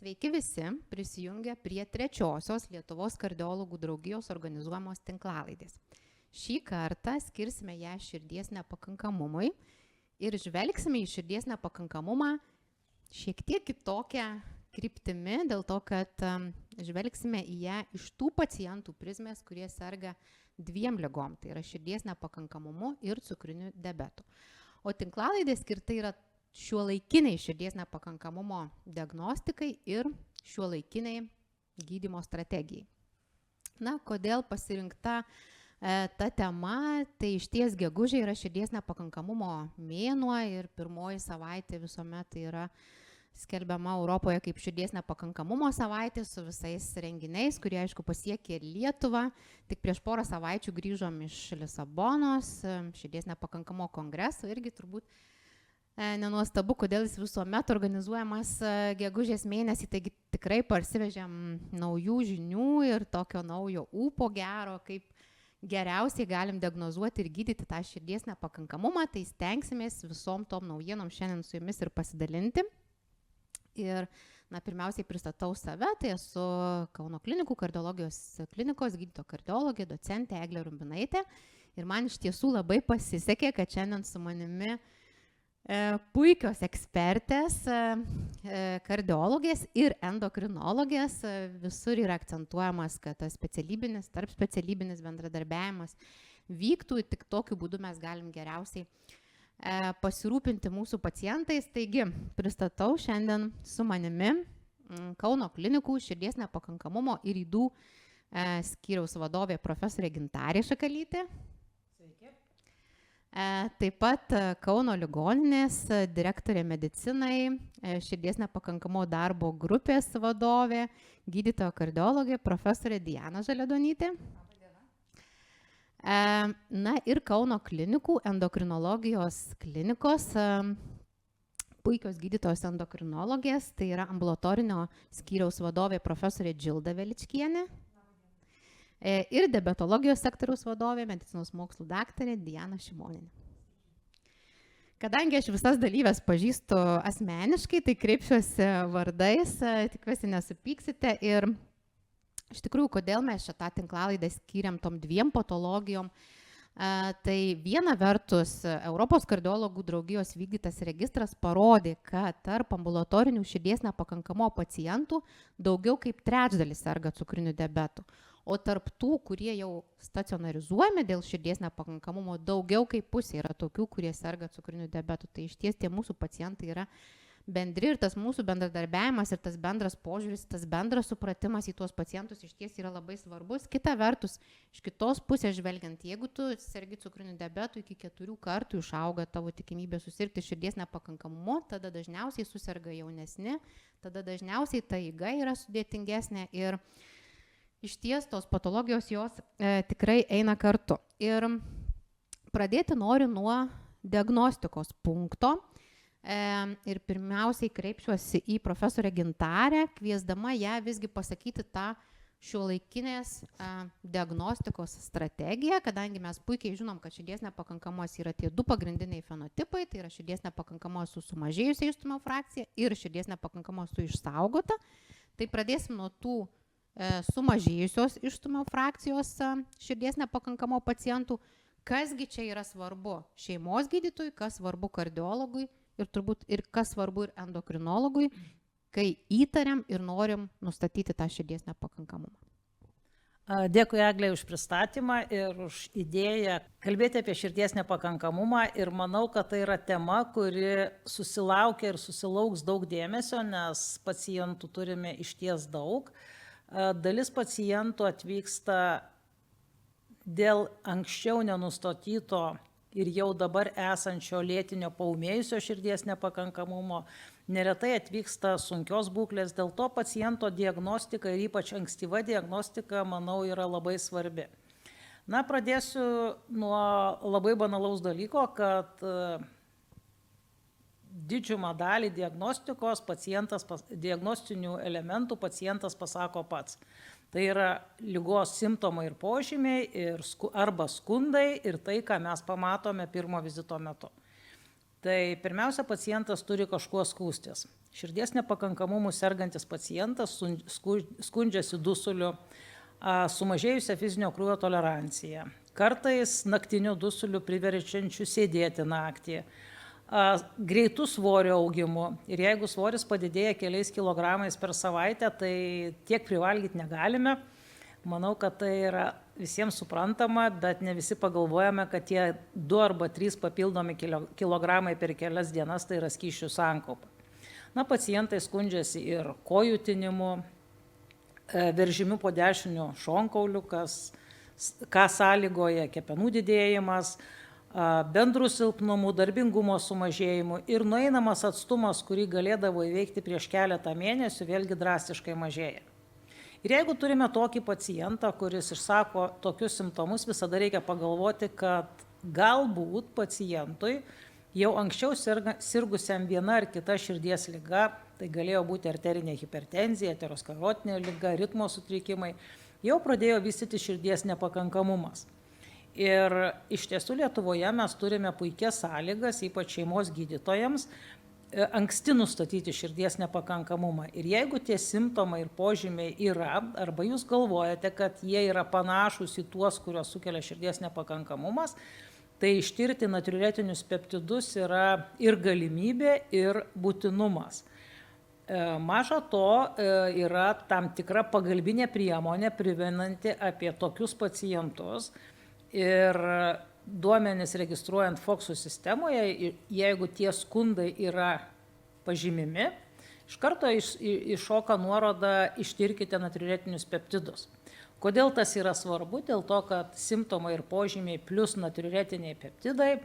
Sveiki visi, prisijungę prie trečiosios Lietuvos kardiologų draugijos organizuojamos tinklalaidės. Šį kartą skirsime ją širdies nepakankamumui ir žvelgsime į širdies nepakankamumą šiek tiek kitokią kryptimi, dėl to, kad žvelgsime į ją iš tų pacientų prizmės, kurie serga dviem ligom, tai yra širdies nepakankamumu ir cukriniu diabetu. O tinklalaidė skirta yra šiuolaikiniai širdies nepakankamumo diagnostikai ir šiuolaikiniai gydymo strategijai. Na, kodėl pasirinkta ta tema, tai išties gegužė yra širdies nepakankamumo mėnuo ir pirmoji savaitė visuomet tai yra skelbiama Europoje kaip širdies nepakankamumo savaitė su visais renginiais, kurie aišku pasiekė Lietuvą. Tik prieš porą savaičių grįžom iš Lisabonos, širdies nepakankamo kongreso, irgi turbūt nenuostabu, kodėl jis visuomet organizuojamas gegužės mėnesį, taigi tikrai parsivežėm naujų žinių ir tokio naujo ūpo gero, kaip geriausiai galim diagnozuoti ir gydyti tą širdies nepakankamumą, tai stengsimės visom tom naujienom šiandien su jumis ir pasidalinti. Ir pirmiausiai pristatau save, tai esu Kauno klinikų kardiologijos klinikos gydytoja kardiologė, docentė Eglė Rumbinaitė. Ir man iš tiesų labai pasisekė, kad šiandien su manimi puikios ekspertės, kardiologės ir endokrinologės. Visur yra akcentuojamas, kad tas specialybinis, tarp specialybinis bendradarbiavimas vyktų, tik tokiu būdu mes galim geriausiai pasirūpinti mūsų pacientais. Taigi, pristatau šiandien su manimi Kauno klinikų širdies nepakankamumo ir ydų skyriaus vadovė profesorė Gintarė Šakalytė. Sveiki. Taip pat Kauno ligoninės direktorė medicinai, širdies nepakankamo darbo grupės vadovė, gydytoja kardiologė profesorė Diana Žaliadonytė. Na ir Kauno klinikų endokrinologijos klinikos puikios gydytojos endokrinologės, tai yra ambulatorinio skyriaus vadovė profesorė Džilda Veličkienė ir diabetologijos sektoriaus vadovė, medicinos mokslų daktarė Diana Šimonienė. Kadangi aš visas dalyves pažįstu asmeniškai, tai kreipsiuosi vardais, tikiuosi nesupyksite. Ir iš tikrųjų, kodėl mes šitą tinklalaidę skiriam tom dviem patologijom, tai viena vertus Europos kardiologų draugijos vykdytas registras parodė, kad tarp ambulatorinių širdies nepakankamo pacientų daugiau kaip trečdalis serga cukriniu diabetu, o tarp tų, kurie jau stacionarizuojami dėl širdies nepakankamumo, daugiau kaip pusė yra tokių, kurie serga cukriniu diabetu. Tai išties tie mūsų pacientai yra bendri ir tas mūsų bendradarbiavimas ir tas bendras požiūris, tas bendras supratimas į tuos pacientus išties yra labai svarbus. Kita vertus, iš kitos pusės žvelgiant, jeigu tu sergi cukriniu diabetu, iki 4 kartų išauga tavo tikimybė susirgti širdies nepakankamumu, tada dažniausiai suserga jaunesni, tada dažniausiai ta eiga yra sudėtingesnė ir išties tos patologijos jos tikrai eina kartu. Ir pradėti noriu nuo diagnostikos punkto. Ir pirmiausiai kreipsiuosi į profesorę Gintarę, kviesdama ją visgi pasakyti tą šiuolaikinės diagnostikos strategiją, kadangi mes puikiai žinom, kad širdies nepakankamumas yra tie du pagrindiniai fenotipai, tai yra širdies nepakankamumas su sumažėjusia išstumio frakcija ir širdies nepakankamumas su išsaugota. Tai pradėsim nuo tų sumažėjusios išstumio frakcijos širdies nepakankamo pacientų. Kasgi čia yra svarbu šeimos gydytojui, kas svarbu kardiologui ir turbūt ir kas svarbu ir endokrinologui, kai įtariam ir norim nustatyti tą širdies nepakankamumą. Dėkui Eglė už pristatymą ir už idėją kalbėti apie širdies nepakankamumą ir manau, kad tai yra tema, kuri susilaukia ir susilauks daug dėmesio, nes pacientų turime išties daug. Dalis pacientų atvyksta dėl anksčiau nenustatyto ir jau dabar esančio lėtinio paūmėjusio širdies nepakankamumo, neretai atvyksta sunkios būklės, dėl to paciento diagnostika ir ypač ankstyva diagnostika, manau, yra labai svarbi. Na, pradėsiu nuo labai banalaus dalyko, kad didžiumą dalį diagnostikos diagnostinių elementų pacientas pasako pats. Tai yra ligos simptomai ir požymiai, arba skundai ir tai, ką mes pamatome pirmo vizito metu. Tai pirmiausia, pacientas turi kažkuo skųstis. Širdies nepakankamumu sergantis pacientas skundžiasi dusuliu, sumažėjusią fizinio krūvio toleranciją, kartais naktiniu dusuliu priverčiančiu sėdėti naktį, greitų svorio augimu. Ir jeigu svoris padidėja keliais kilogramais per savaitę, tai tiek privalgyti negalime. Manau, kad tai yra visiems suprantama, bet ne visi pagalvojame, kad tie 2 arba 3 papildomi kilogramai per kelias dienas tai yra skysčių sankaupa. Pacientai skundžiasi ir kojų tinimu, veržimiu po dešiniu šonkauliu, ką sąlygoja kepenų didėjimas, bendrų silpnumų, darbingumo sumažėjimu ir nueinamas atstumas, kurį galėdavo įveikti prieš keletą mėnesių, vėlgi drastiškai mažėja. Ir jeigu turime tokį pacientą, kuris išsako tokius simptomus, visada reikia pagalvoti, kad galbūt pacientui jau anksčiau sirgusiam viena ar kita širdies liga, tai galėjo būti arterinė hipertenzija, aterosklerotinė liga, ritmo sutrikimai, jau pradėjo vystyti širdies nepakankamumas. Ir iš tiesų Lietuvoje mes turime puikias sąlygas, ypač šeimos gydytojams, anksti nustatyti širdies nepakankamumą. Ir jeigu tie simptomai ir požymiai yra, arba jūs galvojate, kad jie yra panašus į tuos, kurios sukelia širdies nepakankamumas, tai ištirti natriuretinius peptidus yra ir galimybė, ir būtinumas. Maža to yra tam tikra pagalbinė priemonė primenanti apie tokius pacientus ir duomenis registruojant FOXų sistemoje, jeigu tie skundai yra pažymimi, iš karto iššoka nuoroda ištirkite natriuretinius peptidus. Kodėl tas yra svarbu? Dėl to, kad simptomai ir požymiai plus natriuretiniai peptidai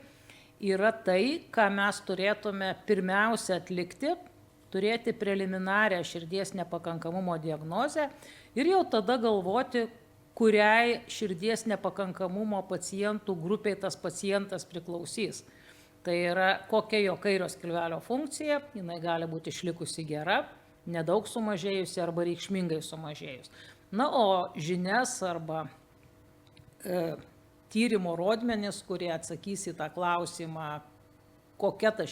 yra tai, ką mes turėtume pirmiausia atlikti, turėti preliminarią širdies nepakankamumo diagnozę ir jau tada galvoti, kuriai širdies nepakankamumo pacientų grupiai tas pacientas priklausys. Tai yra, kokia jo kairio skilvelio funkcija, jinai gali būti išlikusi gera, nedaug sumažėjusi arba reikšmingai sumažėjus. O žinias arba tyrimo rodmenis, kurie atsakys į tą klausimą, kokia ta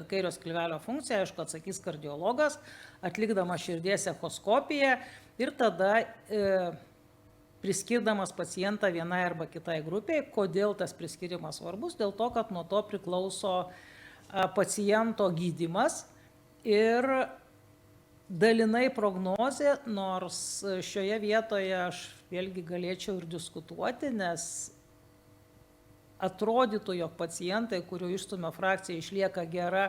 kairio skilvelio funkcija, aišku, atsakys kardiologas, atlikdamas širdies echoskopiją ir tada priskirdamas pacientą vienai arba kitai grupiai. Kodėl tas priskirimas svarbus? Dėl to, kad nuo to priklauso paciento gydymas ir dalinai prognozė, nors šioje vietoje aš vėlgi galėčiau ir diskutuoti, nes atrodytų, jog pacientai, kurių išstumio frakcija išlieka gera,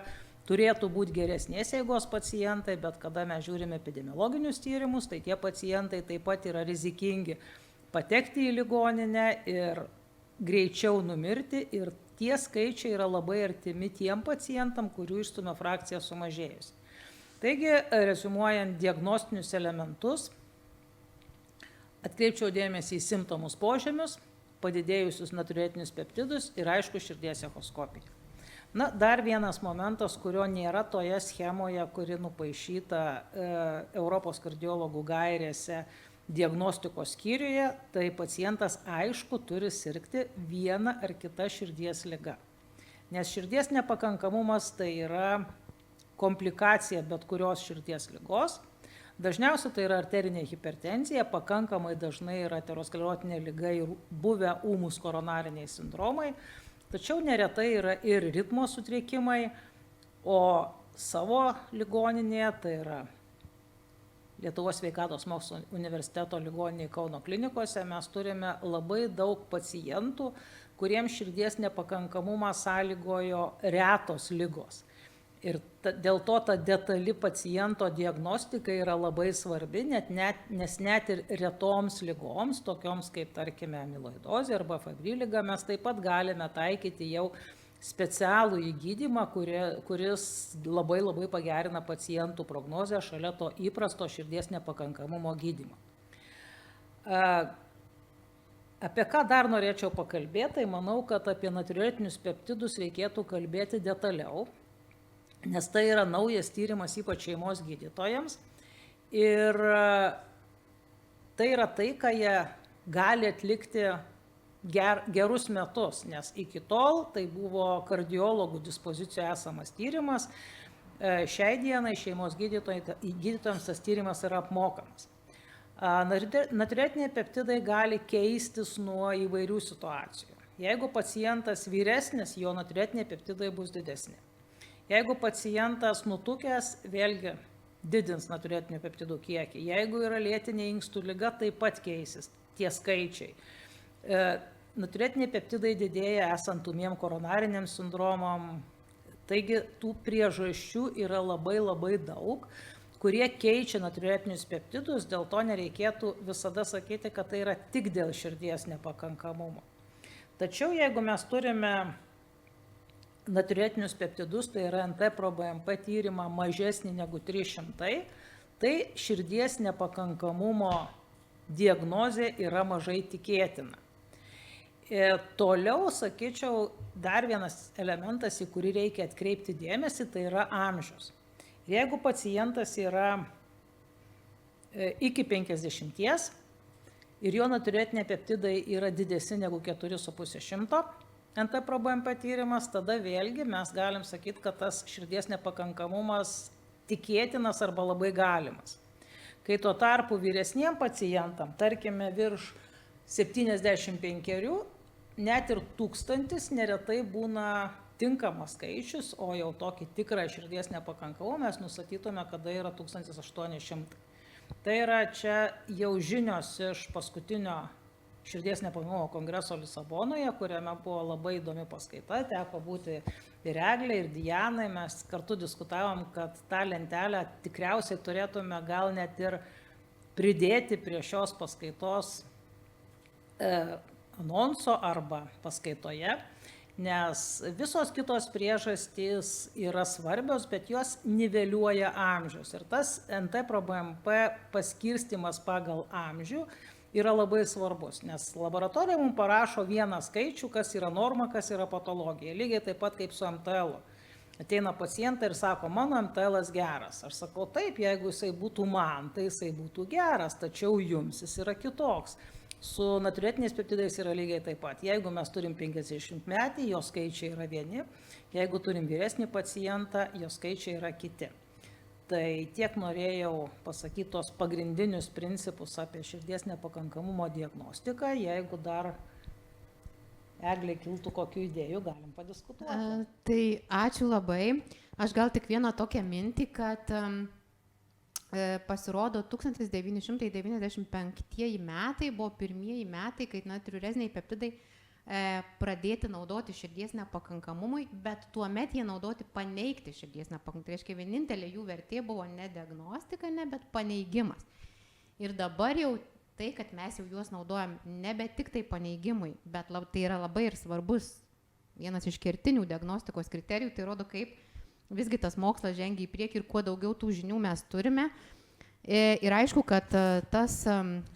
turėtų būti geresnės eigos pacientai, bet kada mes žiūrime epidemiologinius tyrimus, tai tie pacientai taip pat yra rizikingi patekti į ligoninę ir greičiau numirti, ir tie skaičiai yra labai artimi tiem pacientam, kurių išstumio frakcija sumažėjusi. Taigi, reziumuojant diagnostinius elementus, atkreipčiau dėmesį į simptomus, požymius, padidėjusius natriuretinius peptidus ir aišku širdies echoskopiją. Dar vienas momentas, kurio nėra toje schemoje, kuri nupaišyta Europos kardiologų gairėse diagnostikos skyriuje, tai pacientas aišku turi sirgti vieną ar kitą širdies ligą. Nes širdies nepakankamumas tai yra komplikacija bet kurios širdies ligos. Dažniausiai tai yra arterinė hipertenzija, pakankamai dažnai yra aterosklerotinė liga ir buvę ūmūs koronariniai sindromai, tačiau neretai yra ir ritmo sutrikimai, o savo ligoninėje, tai yra Lietuvos sveikatos mokslo universiteto ligoninėje Kauno klinikose, mes turime labai daug pacientų, kuriems širdies nepakankamumą sąlygojo retos ligos. Ir dėl to ta detali paciento diagnostika yra labai svarbi, nes net ir retoms ligoms, tokioms kaip tarkime amiloidozė arba Fabry liga, mes taip pat galime taikyti jau specialų įgydymą, kuris labai pagerina pacientų prognozę šalia to įprasto širdies nepakankamumo gydymo. Apie ką dar norėčiau pakalbėti, tai manau, kad apie natriuretinius peptidus reikėtų kalbėti detaliau, nes tai yra naujas tyrimas ypač šeimos gydytojams ir tai yra tai, ką jie gali atlikti gerus metus, nes iki tol tai buvo kardiologų dispozicijų esamas tyrimas. Šiai dienai šeimos gydytojams tas tyrimas yra apmokamas. Natriuretiniai peptidai gali keistis nuo įvairių situacijų. Jeigu pacientas vyresnis, jo natriuretiniai peptidai bus didesni. Jeigu pacientas nutukęs, vėlgi didins natriuretinių peptidų kiekį. Jeigu yra lėtinė inkstų liga, taip pat keisis tie skaičiai. Natriuretiniai peptidai didėja esant ūmiem koronariniam sindromam. Taigi tų priežasčių yra labai daug, kurie keičia natriuretinius peptidus, dėl to nereikėtų visada sakyti, kad tai yra tik dėl širdies nepakankamumo. Tačiau jeigu mes turime natriuretinius peptidus, tai yra NT-proBNP tyrimą mažesnį negu 300, tai širdies nepakankamumo diagnozė yra mažai tikėtina. Toliau, sakyčiau, dar vienas elementas, į kurį reikia atkreipti dėmesį, tai yra amžius. Jeigu pacientas yra iki 50 ir jo natriuretiniai peptidai yra didesni negu 4,5 NT-proBNP tyrimas, tada vėlgi mes galim sakyti, kad tas širdies nepakankamumas tikėtinas arba labai galimas. Kai tuo tarpu vyresniem pacientam, tarkime virš 75, net ir 1000 neretai būna tinkamas skaičius, o jau tokį tikrą širdies nepakankamumą mes nustatytume, kada yra 1800. Tai yra čia jau žinios iš paskutinio širdies nepakankamumo kongreso Lisabonoje, kuriame buvo labai įdomi paskaita, teko būti ir Eglei, ir Dianai, mes kartu diskutavom, kad tą lentelę tikriausiai turėtume gal net ir pridėti prie šios paskaitos anonso arba paskaitoje, nes visos kitos priežastys yra svarbios, bet jos niveliuoja amžius. Ir tas NT-proBNP paskirstimas pagal amžių yra labai svarbus, nes laboratorija mums parašo vieną skaičių, kas yra norma, kas yra patologija. Lygiai taip pat kaip su MTL. Ateina pacientai ir sako, mano MTL geras. Aš sakau, taip, jeigu jisai būtų man, tai jisai būtų geras, tačiau jums jis yra kitoks. Su natriuretiniais peptidais yra lygiai taip pat. Jeigu mes turim 50 metį, jo skaičiai yra vieni, jeigu turim vyresnį pacientą, jo skaičiai yra kiti. Tai tiek norėjau pasakyti tos pagrindinius principus apie širdies nepakankamumo diagnostiką. Jeigu dar Eglė kiltų kokių idėjų, galim padiskutuoti. Tai ačiū labai. Aš gal tik vieną tokią mintį, kad pasirodo 1995 metai buvo pirmieji metai, kai natriuretiniai peptidai pradėti naudoti širdies nepakankamumui, bet tuomet jie naudoti paneigti širdies nepakankamumui. Tai reiškia, vienintelė jų vertė buvo ne diagnostika, bet paneigimas. Ir dabar jau tai, kad mes jau juos naudojam nebe tik tai paneigimui, bet tai yra labai ir svarbus vienas iš kertinių diagnostikos kriterijų, tai rodo, kaip visgi tas mokslas žengia į priekį ir kuo daugiau tų žinių mes turime. Ir aišku, kad tas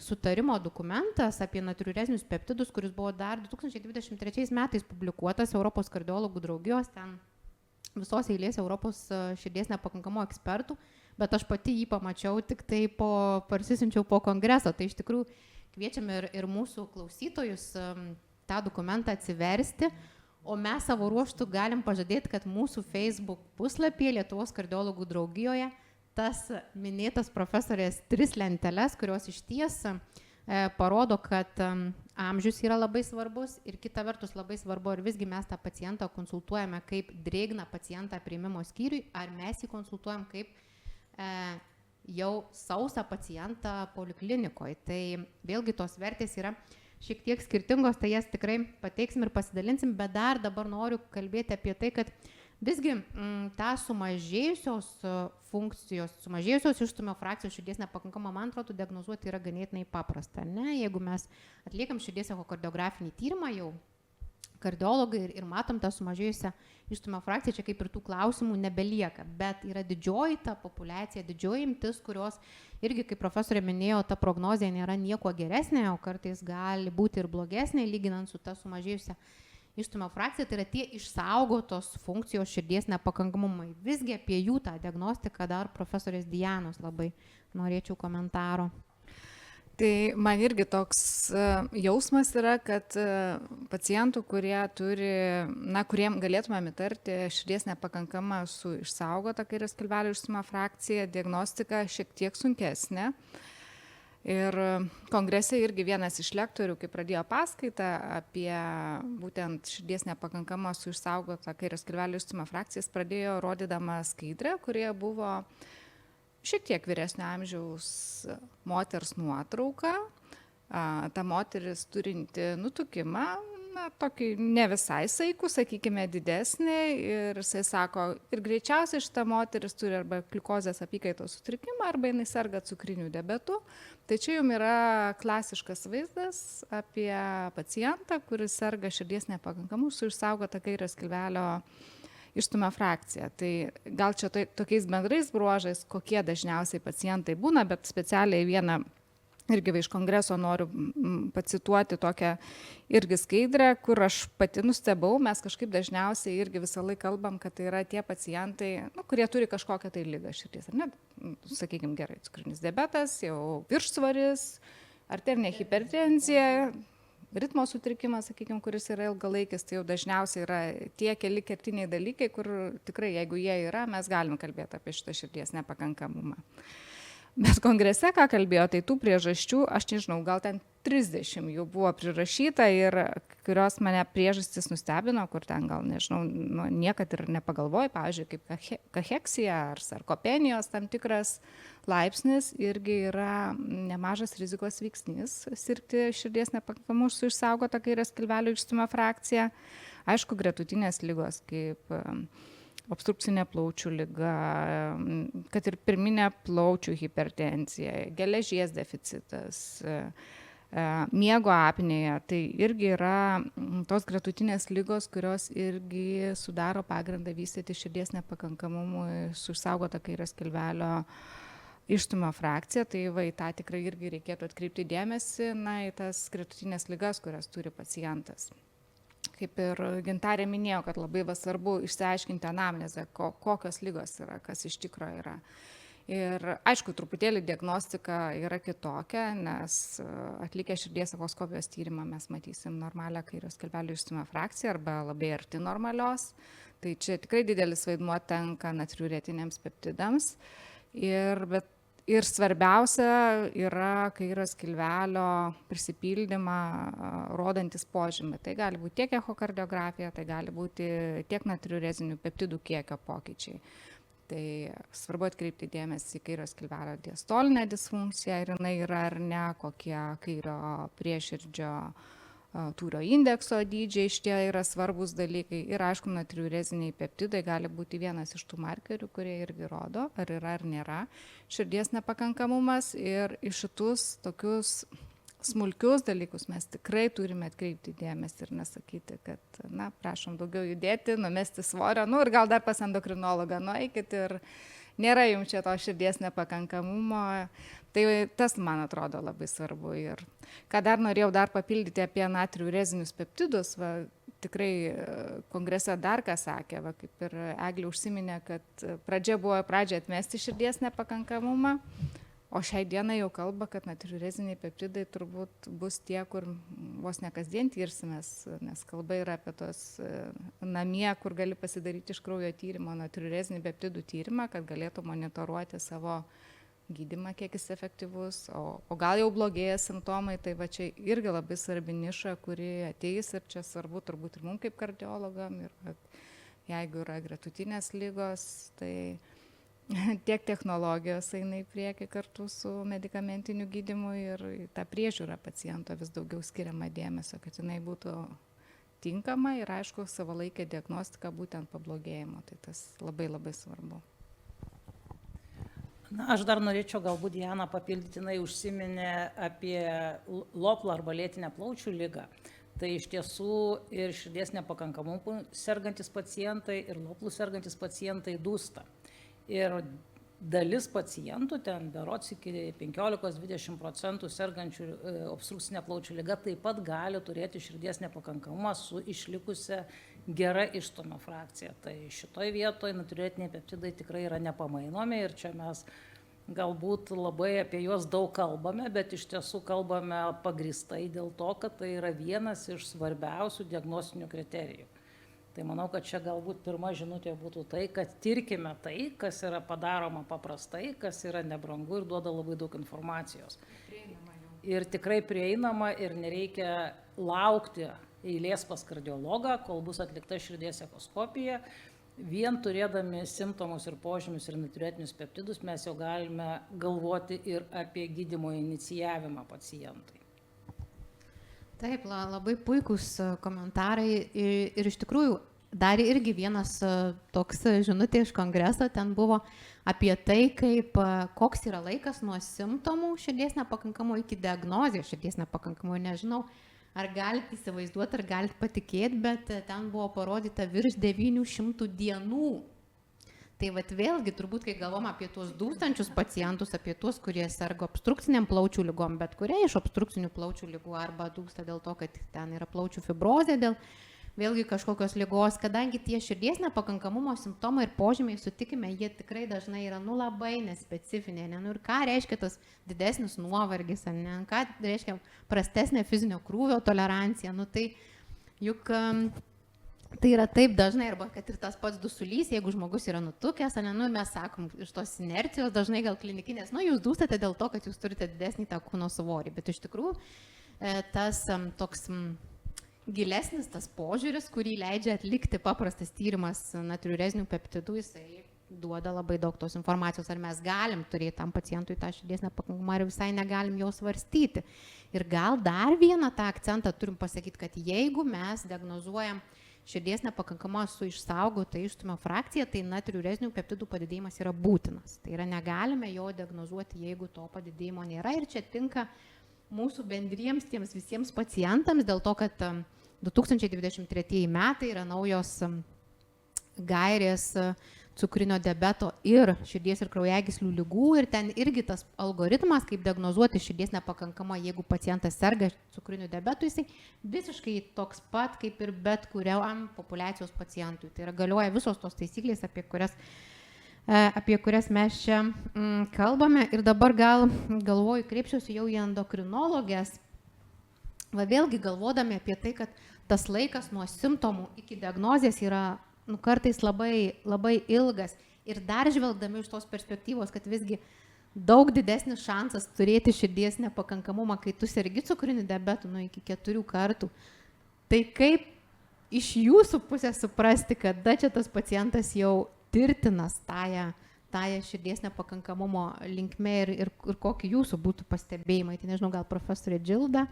sutarimo dokumentas apie natriuretinius peptidus, kuris buvo dar 2023 metais publikuotas Europos kardiologų draugijos, ten visos eilės Europos širdies nepakankamo ekspertų, bet aš pati jį pamačiau tik tai parsisinčiau po kongreso. Tai iš tikrųjų kviečiam ir mūsų klausytojus tą dokumentą atsiversti. O mes savo ruoštų galim pažadėti, kad mūsų Facebook puslapyje Lietuvos kardiologų draugijoje tas minėtas profesorės 3 lenteles, kurios iš ties parodo, kad amžius yra labai svarbus ir kita vertus labai svarbu, ar visgi mes tą pacientą konsultuojame kaip drėgną pacientą priėmimo skyriui, ar mes jį konsultuojam kaip jau sausą pacientą poliklinikoje. Tai vėlgi tos vertės yra šiek tiek skirtingos, tai jas tikrai pateiksim ir pasidalinsim, bet dar dabar noriu kalbėti apie tai, kad visgi tą sumažėjusios funkcijos, sumažėjusios išstumio frakcijos širdies nepakankamą, man atrodo, diagnozuoti yra ganėtinai paprasta. Ne? Jeigu mes atliekam širdies echokardiografinį tyrimą jau kardiologai ir matom tą sumažėjusią išstumio frakciją, čia kaip ir tų klausimų nebelieka, bet yra didžioji ta populiacija, didžioji imtis, kurios irgi, kaip profesorė minėjo, ta prognozija nėra nieko geresnė, o kartais gali būti ir blogesnė, lyginant su ta sumažėjusią išstumio frakciją, tai yra tie išsaugotos funkcijos širdies nepakankamumai. Visgi apie jų tą diagnostiką dar profesorės Dianos labai norėčiau komentaro. Tai man irgi toks jausmas yra, kad pacientų, kurie turi, kuriem galėtumėm įtarti širdies nepakankamą su išsaugota kairės skilvelio išstūmimo frakcija, diagnostika šiek tiek sunkesnė. Ir kongrese irgi vienas iš lektorių, kai pradėjo paskaitą apie būtent širdies nepakankamą su išsaugota kairės skilvelio išstūmimo frakcijas, pradėjo rodydama skaidrę, kurie buvo šiek tiek vyresnio amžiaus moters nuotrauka. Ta moteris turinti nutukimą, tokį ne visai saikų, sakykime, didesnį. Ir jisai sako, ir greičiausiai šita moteris turi arba gliukozės apykaitos sutrikimą, arba jinai serga cukriniu diabetu. Tai čia jums yra klasiškas vaizdas apie pacientą, kuris serga širdies nepakankamu su išsaugota kairės skilvelio išstūmimo frakcija. Tai gal čia tokiais bendrais bruožais, kokie dažniausiai pacientai būna, bet specialiai vieną irgi iš kongreso noriu pacituoti tokią irgi skaidrę, kur aš pati nustebau, mes kažkaip dažniausiai irgi visą laiką kalbam, kad tai yra tie pacientai, kurie turi kažkokią tai ligą širdies, ar ne, sakykime gerai, cukrinis diabetas, jau viršsvoris, arterinė hipertenzija, ritmo sutrikimas, sakykime, kuris yra ilgalaikis, tai jau dažniausiai yra tie keli kertiniai dalykai, kur tikrai, jeigu jie yra, mes galim kalbėti apie šitą širdies nepakankamumą. Bet kongrese, ką kalbėjo, tai tų priežasčių, aš nežinau, gal ten 30 jų buvo prirašyta ir kurios mane priežastis nustebino, kur ten gal, nežinau, niekad ir nepagalvoju, pavyzdžiui, kaip kacheksija ar sarkopenijos tam tikras laipsnis irgi yra nemažas rizikos veiksnys sirgti širdies nepakankamumu su išsaugota kairės skilvelio išstūmimo frakcija. Aišku, gretutinės ligos kaip obstrukcinė plaučių liga, kad ir pirminė plaučių hipertenzija, geležies deficitas, miego apnėja, tai irgi yra tos gretutinės ligos, kurios irgi sudaro pagrindą vystyti širdies nepakankamumui su išsaugota kairės skilvelio išstūmimo frakcija. Tai į tą tikrai irgi reikėtų atkreipti dėmesį, į tas gretutinės ligas, kurias turi pacientas. Kaip ir Gintarė minėjo, kad labai svarbu išsiaiškinti anamnezę, kokios ligos yra, kas iš tikrųjų yra. Ir aišku, truputėlį diagnostika yra kitokia, nes atlikę širdies echoskopijos tyrimą mes matysim normalią kairės skilvelio išstūmimo frakciją arba labai arti normalios. Tai čia tikrai didelis vaidmuo tenka natriuretiniams peptidams. Ir svarbiausia yra kairės skilvelio prisipildymą rodantis požymį. Tai gali būti tiek echokardiografija, tai gali būti tiek natriurezinių peptidų kiekio pokyčiai. Tai svarbu atkreipti dėmesį į kairės skilvelio diastolinę disfunkciją, ir jinai yra ar ne, kokie kairio prieširdžio tūrio indekso dydžiai, šitie yra svarbus dalykai. Ir aišku, natriureziniai peptidai gali būti vienas iš tų markerių, kurie irgi rodo, ar yra ar nėra širdies nepakankamumas. Ir į šitus tokius smulkius dalykus mes tikrai turime atkreipti dėmesį ir nesakyti, kad, prašom daugiau judėti, numesti svorio, ir gal dar pas endokrinologą nueikit ir nėra jums čia to širdies nepakankamumo. Tai tas, man atrodo, labai svarbu. Ir ką dar norėjau papildyti apie natriurezinius peptidus, tikrai kongrese dar ką sakė, kaip ir Eglė užsiminė, kad pradžia atmesti širdies nepakankamumą, o šiai dienai jau kalba, kad natriureziniai peptidai turbūt bus tie, kur vos ne kasdien tirsimės, nes kalba yra apie tos namie, kur gali pasidaryti iš kraujo tyrimo natriurezinį peptidų tyrimą, kad galėtų monitoruoti savo gydymą, kiek jis efektyvus, o gal jau blogėja simptomai, tai čia irgi labai svarbi niša, kuri ateis, ir čia svarbu turbūt ir mums kaip kardiologam, ir jeigu yra gretutinės ligos, tai tiek technologijos eina į priekį kartu su medikamentiniu gydymu, ir tą priežiūrą paciento vis daugiau skiriama dėmesio, kad jinai būtų tinkama ir aišku, savalaikė diagnostika būtent pablogėjimo, tai tas labai labai svarbu. Aš dar norėčiau galbūt Dianą papildyti, jinai užsiminė apie loplą arba lėtinę plaučių ligą. Tai iš tiesų ir širdies nepakankamumu sergantis pacientai, ir loplų sergantis pacientai dūsta. Ir dalis pacientų, ten berods iki 15-20% sergančių obstrukcinė plaučių liga, taip pat gali turėti širdies nepakankamumą su išlikusia gera išstūmimo frakcija. Tai šitoj vietoj natriuretiniai peptidai tikrai yra nepamainomi, ir čia mes galbūt labai apie juos daug kalbame, bet iš tiesų kalbame pagrįstai dėl to, kad tai yra vienas iš svarbiausių diagnostinių kriterijų. Tai manau, kad čia galbūt pirma žinutė būtų tai, kad tirkime tai, kas yra padaroma paprastai, kas yra nebrangu ir duoda labai daug informacijos. Ir tikrai prieinama ir nereikia laukti eilės pas kardiologą, kol bus atlikta širdies echoskopija. Vien turėdami simptomus ir požymius ir natriuretinius peptidus mes jau galime galvoti ir apie gydymo inicijavimą pacientui. Taip, labai puikūs komentarai ir iš tikrųjų dar irgi vienas toks žinutė iš kongreso, ten buvo apie tai, koks yra laikas nuo simptomų širdies nepakankamo iki diagnozės širdies nepakankamo. Nežinau, ar galite įsivaizduoti, ar galite patikėti, bet ten buvo parodyta virš 900 dienų. Tai vat vėlgi, turbūt, kai galvom apie tuos dūstančius pacientus, apie tuos, kurie serga obstrukciniam plaučių lygom, bet kurie iš obstrukcinių plaučių lygų arba dūsta dėl to, kad ten yra plaučių fibrozė, dėl vėlgi kažkokios ligos, kadangi tie širdies nepakankamumo simptomai ir požymiai, sutikime, jie tikrai dažnai yra labai nespecifiniai. Ne? Nu, ir ką reiškia tas didesnis nuovargis, ne? Ką reiškia prastesnė fizinio krūvio tolerancija. Nu, tai juk tai yra taip dažnai, arba kad ir tas pats dusulys, jeigu žmogus yra nutukęs, ne, nu, mes sakom, iš tos inercijos dažnai gal klinikinės, nu, jūs dūstate dėl to, kad jūs turite didesnį tą kūno svorį, bet iš tikrųjų tas toks gilesnis tas požiūris, kurį leidžia atlikti paprastas tyrimas natriuretinių peptidų, jisai duoda labai daug tos informacijos, ar mes galim turėti tam pacientui tą širdies nepakankamumą, ar visai negalim jo svarstyti. Ir gal dar vieną tą akcentą turim pasakyti, kad jeigu mes diagnozuojam širdies nepakankamumą su išsaugota išstumio frakcija, tai natriuretinių peptidų padidėjimas yra būtinas. Tai yra negalime jo diagnozuoti, jeigu to padidėjimo nėra. Ir čia tinka mūsų bendriems tiems visiems pacientams, dėl to, kad 2023 metai yra naujos gairės cukrinio diabeto ir širdies ir kraujagyslių ligų, ir ten irgi tas algoritmas, kaip diagnozuoti širdies nepakankamą, jeigu pacientas serga cukriniu diabetu, jisai visiškai toks pat, kaip ir bet kuriam populiacijos pacientui. Tai yra galioja visos tos taisyklės, apie kurias mes čia kalbame. Ir dabar galvoju, kreipsiuosi jau į endokrinologės, va vėlgi galvodami apie tai, kad tas laikas nuo simptomų iki diagnozės yra kartais labai ilgas, ir dar žvelgdami iš tos perspektyvos, kad visgi daug didesnis šansas turėti širdies nepakankamumą, kai tu sergi cukriniu diabetu, iki 4 kartų. Tai kaip iš jūsų pusės suprasti, kada čia tas pacientas jau tirtinas tąją širdies nepakankamumo linkme ir kokie jūsų būtų pastebėjimai? Tai nežinau, gal profesorė Džilda?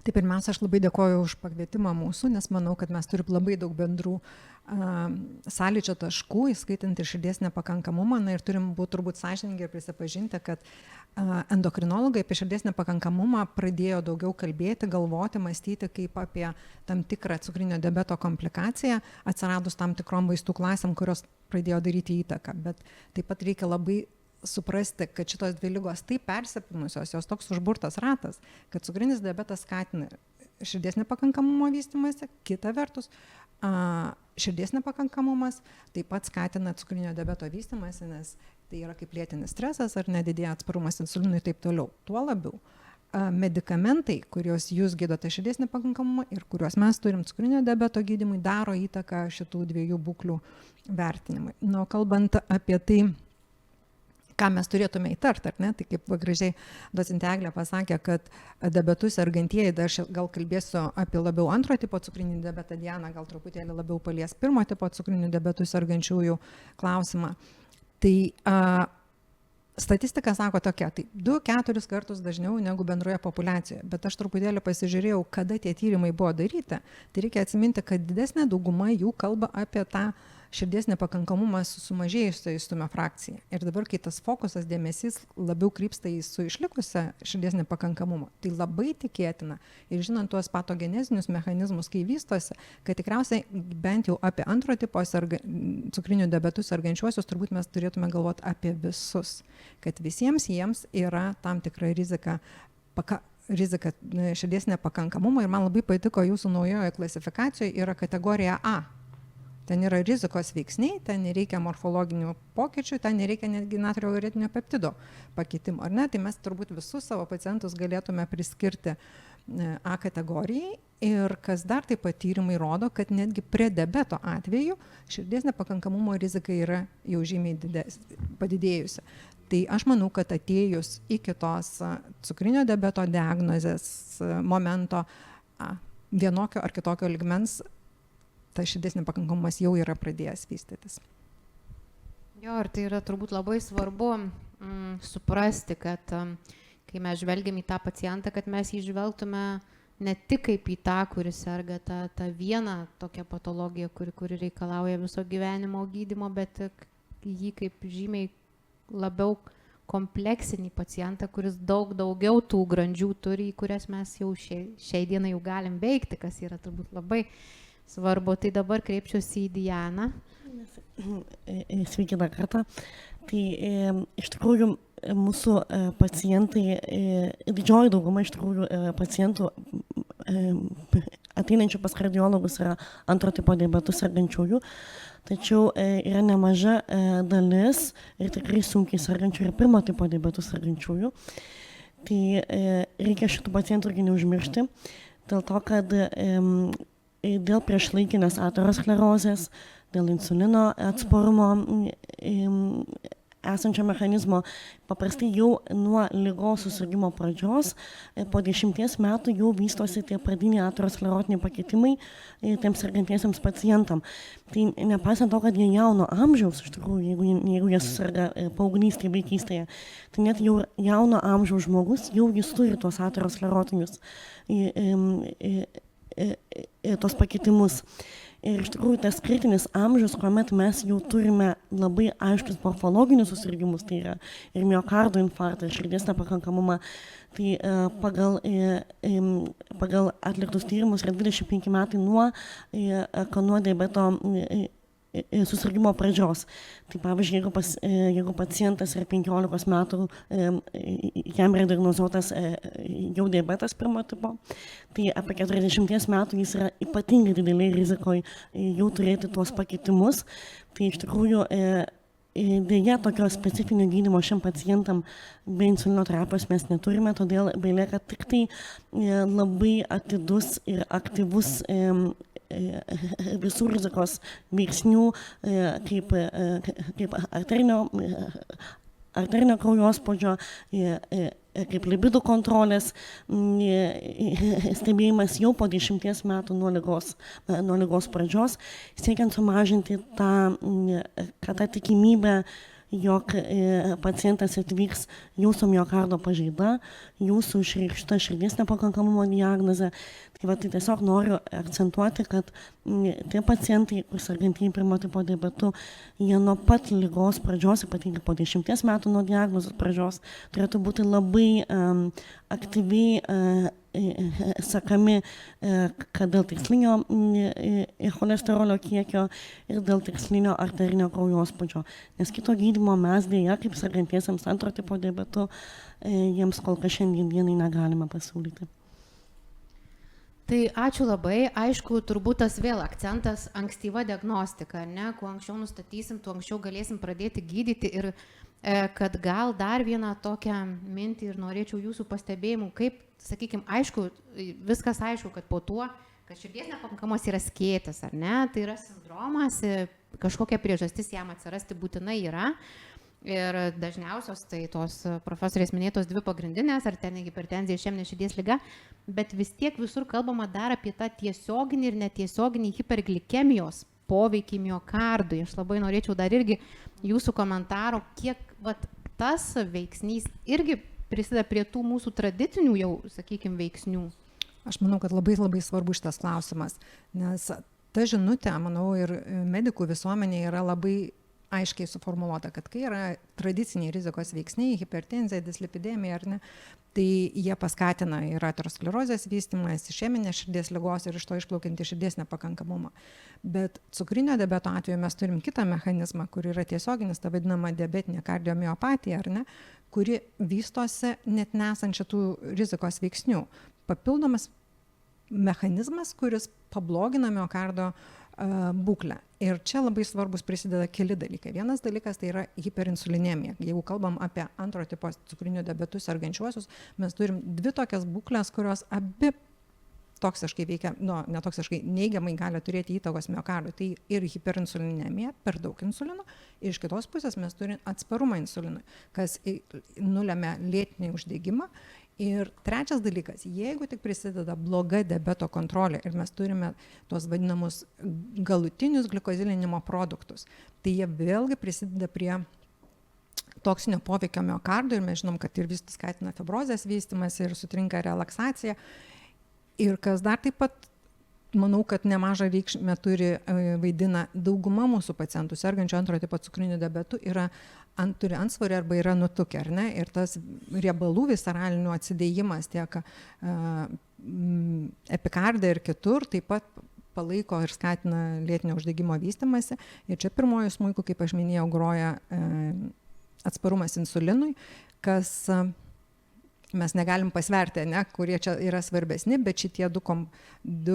Tai pirmiausia, aš labai dėkoju už pakvietimą mūsų, nes manau, kad mes turim labai daug bendrų sąlyčio taškų, įskaitant ir širdies nepakankamumą. Ir turim būti turbūt sąžiningi ir prisipažinti, kad endokrinologai apie širdies nepakankamumą pradėjo daugiau kalbėti, galvoti, mąstyti kaip apie tam tikrą cukrinio diabeto komplikaciją, atsiradus tam tikrom vaistų klasėm, kurios pradėjo daryti įtaką. Bet taip pat reikia labai suprasti, kad šitos dvi ligos taip persipinusios, jos toks užburtas ratas, kad cukrinis diabetas skatina širdies nepakankamumo vystymąsi, kita vertus širdies nepakankamumas taip pat skatina cukrinio diabeto vystymąsi, nes tai yra kaip lėtinis stresas ar nedidėja atsparumas insulinui ir taip toliau. Tuo labiau medikamentai, kuriuos jūs gydote širdies nepakankamumą ir kuriuos mes turim cukrinio diabeto gydymui, daro įtaką šitų dviejų būklių vertinimui. Nu, kalbant apie tai, ką mes turėtume įtarti, ar ne? Tai kaip gražiai docentė Eglė pasakė, kad diabetu sergantieji, dar aš gal kalbėsiu apie labiau antro tipo cukrinį diabetą, Diana gal truputėlį labiau palies pirmo tipo cukrinių diabetų sergančiųjų klausimą. Tai statistika sako tokia, tai 2-4 kartus dažniau negu bendroje populiacijoje, bet aš truputėlį pasižiūrėjau, kada tie tyrimai buvo daryti, tai reikia atsiminti, kad didesnė dauguma jų kalba apie tą širdies nepakankamumą su sumažėjusia išstumio frakcija. Ir dabar, kai tas fokusas, dėmesys labiau krypsta į su išlikusią širdies nepakankamumą, tai labai tikėtina, ir žinant tuos patogenezinius mechanizmus, kai vystosi, kad tikriausiai bent jau apie antro tipo cukrinių diabetų sergančiuosius turbūt mes turėtume galvoti apie visus, kad visiems jiems yra tam tikra rizika širdies nepakankamumo. Ir man labai patiko jūsų naujoje klasifikacijoje yra kategorija A. Ten yra rizikos veiksniai, ten nereikia morfologinių pokyčių, ten nereikia netgi natrio uretinio peptido pakeitimo, ar ne? Tai mes turbūt visus savo pacientus galėtume priskirti A kategorijai ir kas dar taip pat tyrimai rodo, kad netgi prie diabeto atveju širdies nepakankamumo rizika yra jau žymiai padidėjusi. Tai aš manau, kad atėjus iki tos cukrinio diabeto diagnozės momento vienokio ar kitokio ligmens, tas širdies nepakankamumas jau yra pradėjęs vystytis. Jo, ir tai yra turbūt labai svarbu suprasti, kad kai mes žvelgiam į tą pacientą, kad mes jį žvelgtume ne tik kaip į tą, kuris serga tą vieną tokią patologiją, kuri reikalauja viso gyvenimo gydymo, bet jį kaip žymiai labiau kompleksinį pacientą, kuris daug daugiau tų grandžių turi, į kurias mes jau šiai dienai jau galim veikti, kas yra turbūt labai svarbu. Tai dabar kreipčiausi į Dianą. Sveiki dar kartą. Tai iš tikrųjų mūsų pacientai, didžioji dauguma iš tikrųjų pacientų ateinančių pas kardiologus yra antro tipo diabetų sergančiųjų, tačiau yra nemaža dalis ir tikrai sunkiai sergančių ir pirmo tipo diabetų sergančiųjų. Tai reikia šitų pacientų irgi neužmiršti, dėl to, kad dėl priešlaikinės aterosklerozės, dėl insulino atsparumo esančio mechanizmo, paprastai jau nuo ligos susirgimo pradžios, po 10 metų jau vystosi tie pradiniai aterosklerotiniai pakitimai tiems sergantiesiems pacientam. Tai nepaisant to, kad jie jauno amžiaus, iš tikrųjų, jeigu jie susirga paauglystėje, vaikystėje, tai net jau jauno amžiaus žmogus, jau jis turi tuos aterosklerotinius tos pakitimus. Ir iš tikrųjų tas kritinis amžius, kuomet mes jau turime labai aiškius morfologinius susirgimus, tai yra ir miokardo infarktą, ir širdies nepakankamumą, tai pagal atliktus tyrimus yra 25 metai nuo diabeto susirgimo pradžios. Tai pavyzdžiui, jeigu pacientas yra 15 metų, jam yra diagnozuotas jau diabetas pirmo tipo, tai apie 40 metų jis yra ypatingai didelėje rizikoje jau turėti tuos pakitimus. Tai iš tikrųjų dėja tokio specifinio gydymo šiam pacientam be insulino terapijos mes neturime, todėl belieka tik tai labai atidus ir aktyvus visų rizikos veiksnių, kaip arterinio kraujospūdžio, kaip lipidų kontrolės stebėjimas jau po 10 metų nuo ligos pradžios, siekiant sumažinti tą tikimybę, jog pacientas atvyks jau su miokardo pažeida, jau su išreikšta širdies nepakankamumo diagnoze. Tai tiesiog noriu akcentuoti, kad tie pacientai, kur sergantieji pirmo tipo diabetu, jie nuo pat ligos pradžios, ypatingai po 10 metų nuo diagnozės pradžios, turėtų būti labai aktyviai sekami, kad dėl tikslinio cholesterolio kiekio ir dėl tikslinio arterinio kraujospūdžio. Nes kito gydymo mes dėja, kaip sergantiesiems antro tipo diabetu, jiems kol kas šiandien dienai negalime pasiūlyti. Tai ačiū labai. Aišku, turbūt tas vėl akcentas ankstyva diagnostika, ne? Kuo anksčiau nustatysim, tuo anksčiau galėsim pradėti gydyti ir kad gal dar vieną tokią mintį ir norėčiau jūsų pastebėjimų, kaip, sakykime, aišku, viskas aišku, kad po tuo, kad širdies nepakankamumas yra skėtis, ar ne, tai yra sindromas, kažkokia priežastis jam atsirasti būtinai yra. Ir dažniausios tai tos profesorės minėtos dvi pagrindinės, arterinė hipertenzija ir išeminė širdies liga, bet vis tiek visur kalbama dar apie tą tiesioginį ir netiesioginį hiperglikemijos poveikį miokardui. Aš labai norėčiau dar irgi jūsų komentaro, kiek tas veiksnys irgi prisideda prie tų mūsų tradicinių jau, sakykime, veiksnių. Aš manau, kad labai labai svarbu šitas klausimas, nes ta žinutė, manau, ir medikų visuomenė yra labai aiškiai suformuoluota, kad kai yra tradiciniai rizikos veiksniai, hipertenzija, dislipidemija, ar ne, tai jie paskatina ir aterosklerozės vystymas, išeminės širdies ligos ir iš to išplaukiantį širdies nepakankamumą. Bet cukrinio diabeto atveju mes turim kitą mechanizmą, kur yra tiesioginis, ta vadinama diabetinė kardiomiopatija, ar ne, kuri vystosi net nesant šitų rizikos veiksnių. Papildomas mechanizmas, kuris pablogina miokardo būklę. Ir čia labai svarbus prisideda keli dalykai. Vienas dalykas tai yra hiperinsulinemija. Jeigu kalbam apie antro tipo cukriniu diabetu sergančiuosius, mes turim dvi tokias būklės, kurios abi toksiškai veikia, netoksiškai neigiamai gali turėti įtakos miokardui. Tai ir hiperinsulinemija, per daug insulino, ir iš kitos pusės mes turime atsparumą insulinui, kas nulemia lėtinį uždegimą. Ir trečias dalykas, jeigu tik prisideda bloga diabeto kontrolė ir mes turime tos vadinamus galutinius glikozilinimo produktus, tai jie vėlgi prisideda prie toksinio poveikio miokardui ir mes žinom, kad ir skatina fibrozės vystymas ir sutrinka relaksacija. Ir kas dar taip pat, manau, kad nemažą reikšmę vaidina dauguma mūsų pacientų sergančių antro tipo cukriniu diabetu turi antsvorį arba yra nutukę, ar ne? Ir tas riebalų visceralinių atsidėjimas tiek epikarde ir kitur taip pat palaiko ir skatina lėtinio uždegimo vystymąsi. Ir čia pirmoju smuiku, kaip aš minėjau, groja atsparumas insulinui, kas mes negalim pasverti, kurie čia yra svarbesni, bet šitie du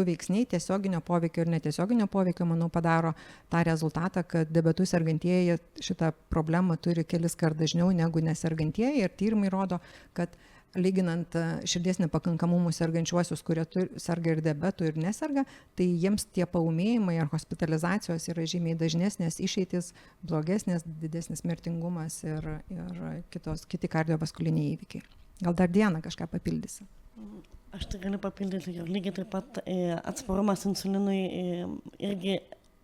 veiksniai, tiesioginio poveikio ir netiesioginio poveikio, manau, padaro tą rezultatą, kad diabetu sergantieji šitą problemą turi kelis kart dažniau negu nesergantieji. Ir tyrimai rodo, kad lyginant širdies nepakankamumus sergančiuosius, kurie serga ir diabetu ir neserga, tai jiems tie paūmėjimai ar hospitalizacijos yra žymiai dažnesnės, išeitis blogesnės, didesnis mirtingumas ir kiti kardiovaskuliniai įvykiai. Gal dar Diana kažką papildysi? Aš tai galiu papildyti ir lygiai taip pat atsparumas insulinui irgi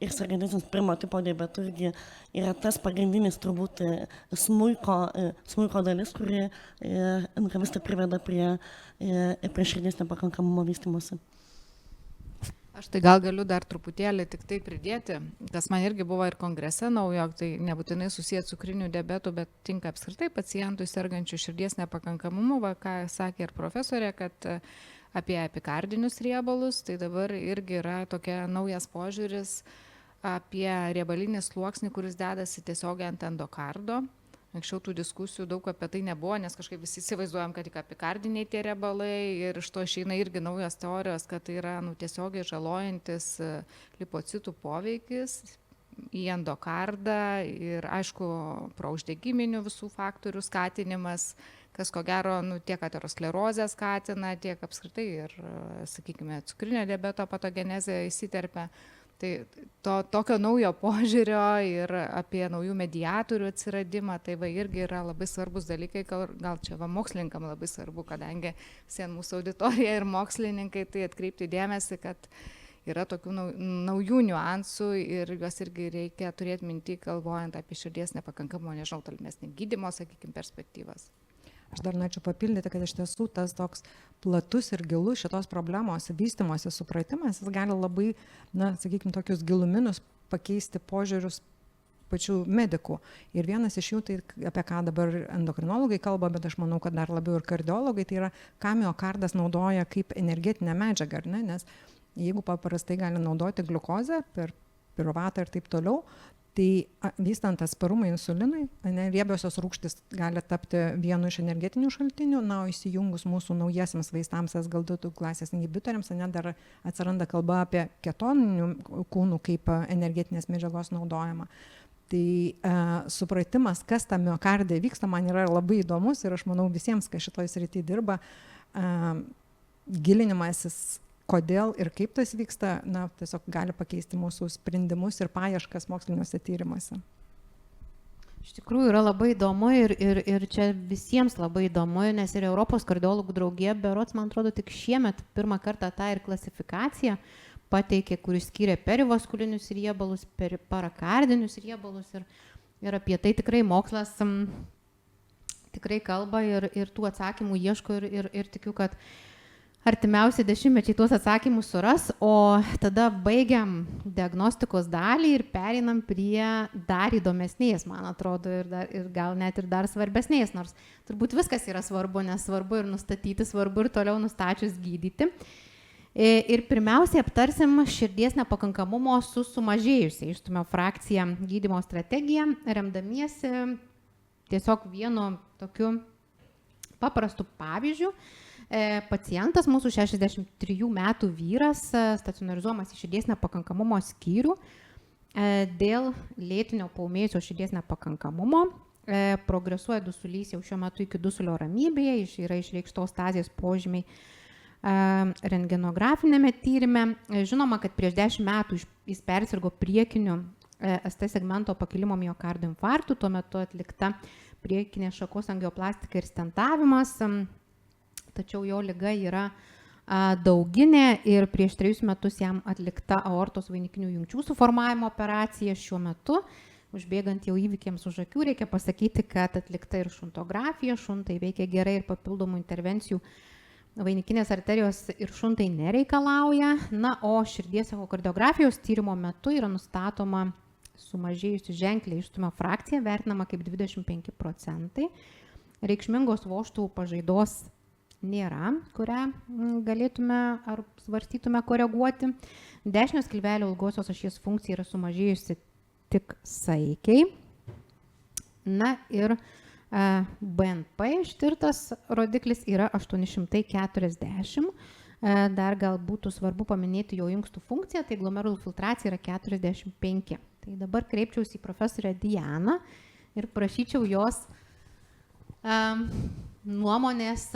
ir sergantiesiems pirmo tipo diabetu irgi yra tas pagrindinis turbūt smuiko dalis, kuri vis tai priveda prie širdies nepakankamumo vystymosi. Aš tai gal galiu dar truputėlį tik tai pridėti, kas man irgi buvo ir kongrese naujo, tai nebūtinai susiję cukriniu diabetu, bet tinka apskritai pacientų sergančių širdies nepakankamumu, ką sakė ir profesorė, kad apie epikardinius riebalus, tai dabar irgi yra tokia naujas požiūris apie riebalinį sluoksnį, kuris dedasi tiesiogiai ant endokardo. Anksčiau tų diskusijų daug apie tai nebuvo, nes kažkaip visi įsivaizduojam, kad tik epikardiniai tie riebalai ir iš to išeina irgi naujos teorijos, kad tai yra tiesiogiai žalojantis lipocitų poveikis į endokardą ir aišku, prouždegiminių visų faktorių skatinimas, kas ko gero tiek aterosklerozę skatina, tiek apskritai ir, sakykime, cukrinio diabeto patogenezė įsiterpia. Tai tokio naujo požiūrio ir apie naujų mediatorių atsiradimą, tai irgi yra labai svarbus dalykai, gal čia mokslininkam labai svarbu, kadangi vien mūsų auditorija ir mokslininkai, tai atkreipti dėmesį, kad yra tokių naujų niuansų ir juos irgi reikia turėti minty, galvojant apie širdies nepakankamumo, tolimesnį gydymo, sakykime, perspektyvas. Aš dar norėčiau papildyti, kad iš tiesų tas toks platus ir gilus šitos problemos vystymosi supratimas, jis gali labai, sakykime, tokius giluminius pakeisti požiūrius pačių medikų. Ir vienas iš jų, tai apie ką dabar endokrinologai kalba, bet aš manau, kad dar labiau ir kardiologai, tai yra, ką miokardas naudoja kaip energetinę medžiagą, ar ne? Nes jeigu paprastai gali naudoti gliukozę per piruvatą ir taip toliau, tai vystant atsparumą insulinui, riebiosios rūgštys gali tapti vienu iš energetinių šaltinių, o įsijungus mūsų naujiesiams vaistams SGLT2 klasės inhibitoriams, dar atsiranda kalba apie ketoninių kūnų kaip energetinės medžiagos naudojimą. Tai supratimas, kas tą miokardę vyksta, man yra labai įdomus ir aš manau visiems, kas šitoj srity dirba, gilinimasis, kodėl ir kaip tas vyksta, tiesiog gali pakeisti mūsų sprendimus ir paieškas moksliniuose tyrimuose. Iš tikrųjų yra labai įdomu ir čia visiems labai įdomu, nes ir Europos kardiologų draugija, berods, man atrodo, tik šiemet pirmą kartą tą ir klasifikaciją pateikė, kuris skyrė perivaskulinius riebalus, parakardinius riebalus ir apie tai tikrai mokslas tikrai kalba ir tų atsakymų ieško ir tikiu, kad artimiausi dešimtmečiai tuos atsakymus suras, o tada baigiam diagnostikos dalį ir pereinam prie dar įdomesnės, man atrodo, ir gal net ir dar svarbesnės, nors turbūt viskas yra svarbu, nes svarbu ir nustatyti, svarbu ir toliau nustačius gydyti. Ir pirmiausiai aptarsim širdies nepakankamumo su sumažėjusia išstumio frakcija gydymo strategiją, remdamiesi tiesiog vienu tokiu paprastu pavyzdžiu. Pacientas mūsų 63 metų vyras stacionarizuojamas į širdies nepakankamumo skyrių dėl lėtinio paūmėjusio širdies nepakankamumo. Progresuoja dusulys jau šiuo metu iki dusulio ramybėje, yra išreikštos stazės požymiai rentgenografinėme tyrime. Žinoma, kad prieš 10 metų jis persirgo priekiniu ST segmento pakilimo miokardo infarktu, tuo metu atlikta priekinės šakos angioplastika ir stentavimas, tačiau jo liga yra dauginė ir prieš 3 metus jam atlikta aortos vainikinių jungčių suformavimo operacija. Šiuo metu, užbėgant jau įvykiams už akių, reikia pasakyti, kad atlikta ir šuntografija, šuntai veikia gerai ir papildomų intervencijų vainikinės arterijos ir šuntai nereikalauja. Na, o širdies echokardiografijos tyrimo metu yra nustatoma sumažėjusi ženkliai išstumio frakcija, vertinama kaip 25%. Reikšmingos vožtuvų pažaidos nėra, kurią galėtume ar svarstytume koreguoti. Dešinio skilvelio ilgosios ašies funkcija yra sumažėjusi tik saikiai. Na ir BNP ištirtas rodiklis yra 840. Dar gal būtų svarbu paminėti jo inkstų funkciją, tai glomerulų filtracija yra 45. Tai dabar kreipčiausi į profesorę Dianą ir prašyčiau jos nuomonės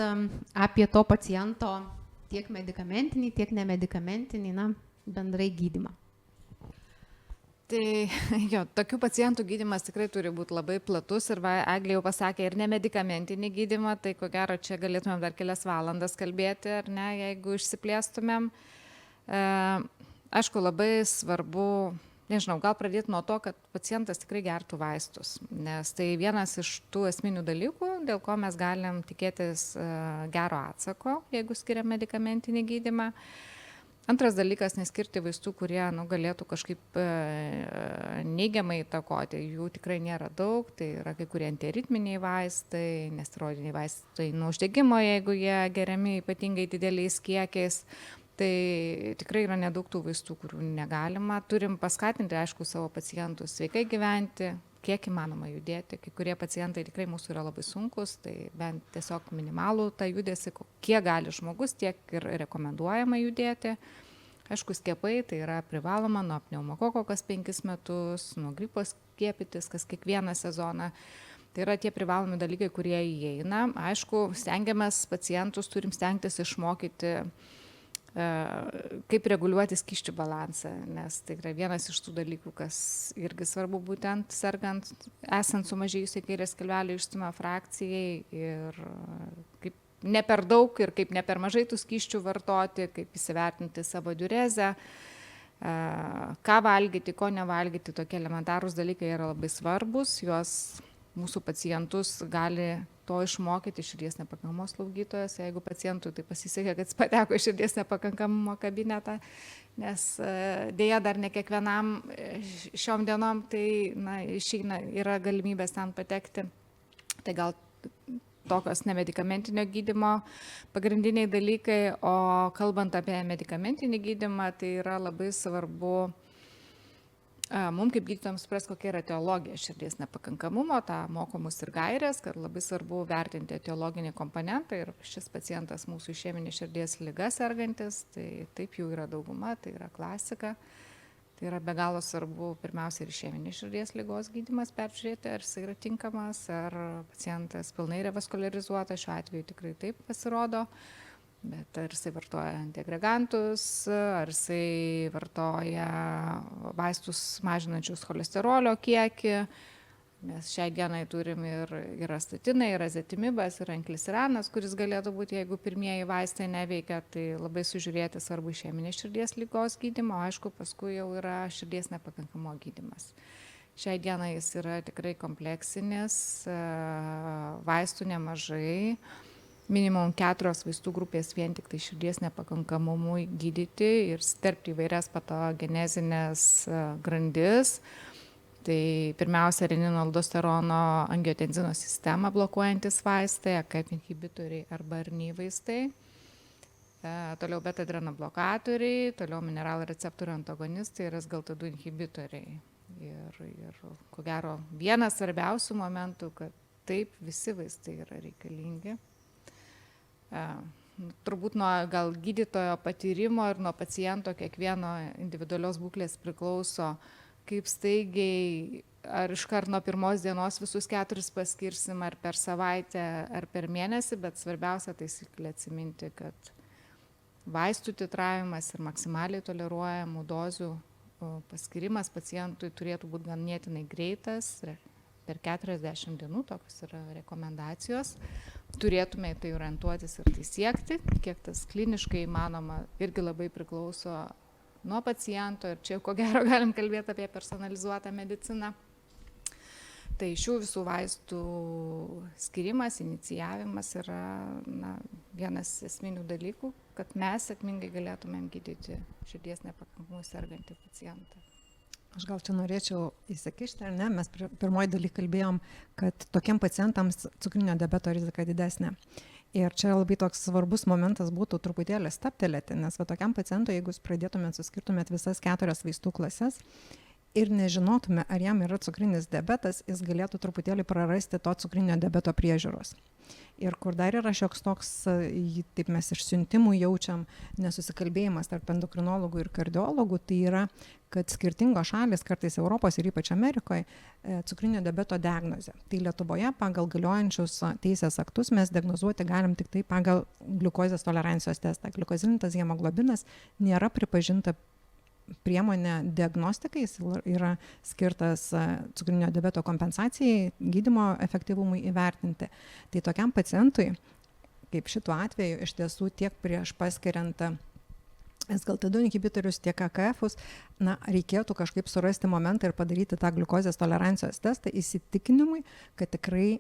apie to paciento tiek medikamentinį, tiek nemedikamentinį, bendrai gydymą. Tai jo, tokių pacientų gydymas tikrai turi būti labai platus ir Eglė jau pasakė ir nemedikamentinį gydymą, tai ko gero čia galėtumėm dar kelias valandas kalbėti, ar ne, jeigu išsiplėstumėm. Aišku, labai svarbu, nežinau, gal pradėti nuo to, kad pacientas tikrai gertų vaistus, nes tai vienas iš tų esminių dalykų, dėl ko mes galim tikėtis gero atsako, jeigu skiriam medikamentinį gydymą. Antras dalykas, neskirti vaistų, kurie galėtų kažkaip neigiamai įtakoti. Jų tikrai nėra daug, tai yra kai kurie antiaritminiai vaistai, nesteroidiniai vaistai nuo uždegimo, jeigu jie geriami ypatingai dideliais kiekiais. Tai tikrai yra nedaug tų vaistų, kurių negalima. Turim paskatinti, aišku, savo pacientus sveikai gyventi, kiek įmanoma judėti. Kai kurie pacientai tikrai mūsų yra labai sunkus, tai bent tiesiog minimalų tą judesį, kiek gali žmogus, tiek ir rekomenduojama judėti. Aišku, skiepai tai yra privaloma nuo pneumokoko kas 5 metus, nuo gripo skiepytis kas kiekvieną sezoną. Tai yra tie privalomi dalykai, kurie įeina. Aišku, stengiamės pacientus, turim stengtis išmokyti, kaip reguliuoti skysčių balansą, nes tai yra vienas iš tų dalykų, kas irgi svarbu būtent sergant, esant sumažėjusiai kairės skilvelio išstumio frakcijai ir kaip ne per daug ir kaip ne per mažai tų skysčių vartoti, kaip įsivertinti savo diurezę, ką valgyti, ko nevalgyti, tokie elementarūs dalykai yra labai svarbus, juos mūsų pacientus gali to išmokyti širdies nepakankamumo slaugytojas, jeigu pacientui tai pasisekė, kad jis pateko į širdies nepakankamumo kabinetą, nes dėja dar ne kiekvienam šiom dienom tai išeina, yra galimybės ten patekti. Tai gal tokios nemedikamentinio gydymo pagrindiniai dalykai, o kalbant apie medikamentinį gydymą, tai yra labai svarbu mums kaip gydytojams supras, kokia yra etiologija širdies nepakankamumo, tą mokomus ir gairės, kad labai svarbu vertinti etiologinį komponentą ir šis pacientas mūsų išeminė širdies liga sergantis, tai taip jau yra dauguma, tai yra klasika. Tai yra be galo svarbu pirmiausia ir išeminės širdies ligos gydymas peržiūrėti, ar jis yra tinkamas, ar pacientas pilnai revaskularizuotas, šiuo atveju tikrai taip pasirodo. Bet ar jisai vartoja antiagregantus, ar jisai vartoja vaistus mažinančius cholesterolio kiekį, nes šiai dienai turim ir astatinai, ir azetimibas, ir anklisiranas, kuris galėtų būti, jeigu pirmieji vaistai neveikia, tai labai sužiūrėti svarbu išeminės širdies ligos gydymo, aišku, paskui jau yra širdies nepakankamo gydymas. Šiai dienai jis yra tikrai kompleksinis, vaistų nemažai. Minimum 4 vaistų grupės vien tik tai širdies nepakankamumui gydyti ir sterpti įvairias patogenezinės grandis. Tai pirmiausia, renino aldosterono angiotenzino sistemą blokuojantis vaistai, AKP inhibitoriai arba RNI vaistai. Toliau beta-adrenoblokatoriai, toliau mineralų receptorių antagonistai ir SGLT2 inhibitoriai. Ir ko gero vienas svarbiausių momentų, kad taip visi vaistai yra reikalingi. turbūt nuo gal gydytojo patyrimo ir nuo paciento kiekvieno individualios būklės priklauso, kaip staigiai, ar iškart nuo pirmos dienos visus 4 paskirsim, ar per savaitę, ar per mėnesį, bet svarbiausia taisyklė atsiminti, kad vaistų titravimas ir maksimaliai toleruojamų dozių paskirimas pacientui turėtų būti ganėtinai greitas, per 40 dienų, tokios yra rekomendacijos. Turėtume į tai orientuotis ir tai siekti, kiek tas kliniškai įmanoma, irgi labai priklauso nuo paciento ir čia ko gero galim kalbėti apie personalizuotą mediciną. Tai šių visų vaistų skirimas, inicijavimas yra vienas esminių dalykų, kad mes sėkmingai galėtumėm gydyti širdies nepakankamumu sergantį pacientą. Aš gal čia norėčiau įsikišti, ar ne? Mes pirmoji daly kalbėjom, kad tokiem pacientams cukrinio diabeto rizika didesnė. Ir čia labai toks svarbus momentas būtų truputėlį stabtelėti, nes va tokiam pacientui, jeigu jūs pradėtumėt, suskirtumėt visas 4 vaistų klases ir nežinotume, ar jam yra cukrinis diabetas, jis galėtų truputėlį prarasti to cukrinio diabeto priežiūros. Ir kur dar yra šioks toks, taip mes iš siuntimų jaučiam, nesusikalbėjimas tarp endokrinologų ir kardiologų, tai yra, kad skirtingos šalis, kartais Europos ir ypač Amerikoje, cukrinio diabeto diagnozė. Tai Lietuvoje pagal galiojančius teisės aktus mes diagnozuoti galim tik tai pagal gliukozės tolerancijos testą. Gliukozilintas hemoglobinas nėra pripažinta priemonė diagnostikai, jis yra skirtas cukrinio diabeto kompensacijai, gydymo efektyvumui įvertinti. Tai tokiam pacientui, kaip šituo atveju, iš tiesų tiek prieš paskiriant SGLT2 inhibitorius, tiek AKF-us, reikėtų kažkaip surasti momentą ir padaryti tą gliukozės tolerancijos testą įsitikinimui, kad tikrai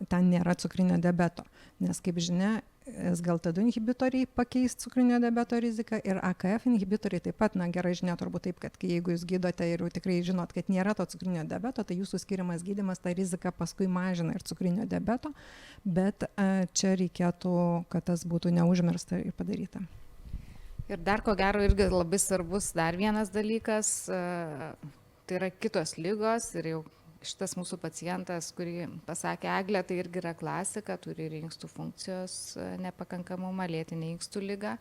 ten nėra cukrinio diabeto. Nes, kaip žinia, SGLT2 inhibitoriai pakeis cukrinio diabeto riziką ir AKF inhibitoriai taip pat, gerai žinia turbūt taip, kad jeigu jūs gydote ir jau tikrai žinot, kad nėra to cukrinio diabeto, tai jūsų skiriamas gydymas tą riziką paskui mažina ir cukrinio diabeto, bet čia reikėtų, kad tas būtų neužmirsta ir padaryta. Ir dar ko gero irgi labai svarbus dar vienas dalykas, tai yra kitos ligos ir jau šitas mūsų pacientas, kurį pasakė Eglė, tai irgi yra klasika, turi ir inkstų funkcijos nepakankamumą, lėtinę inkstų ligą.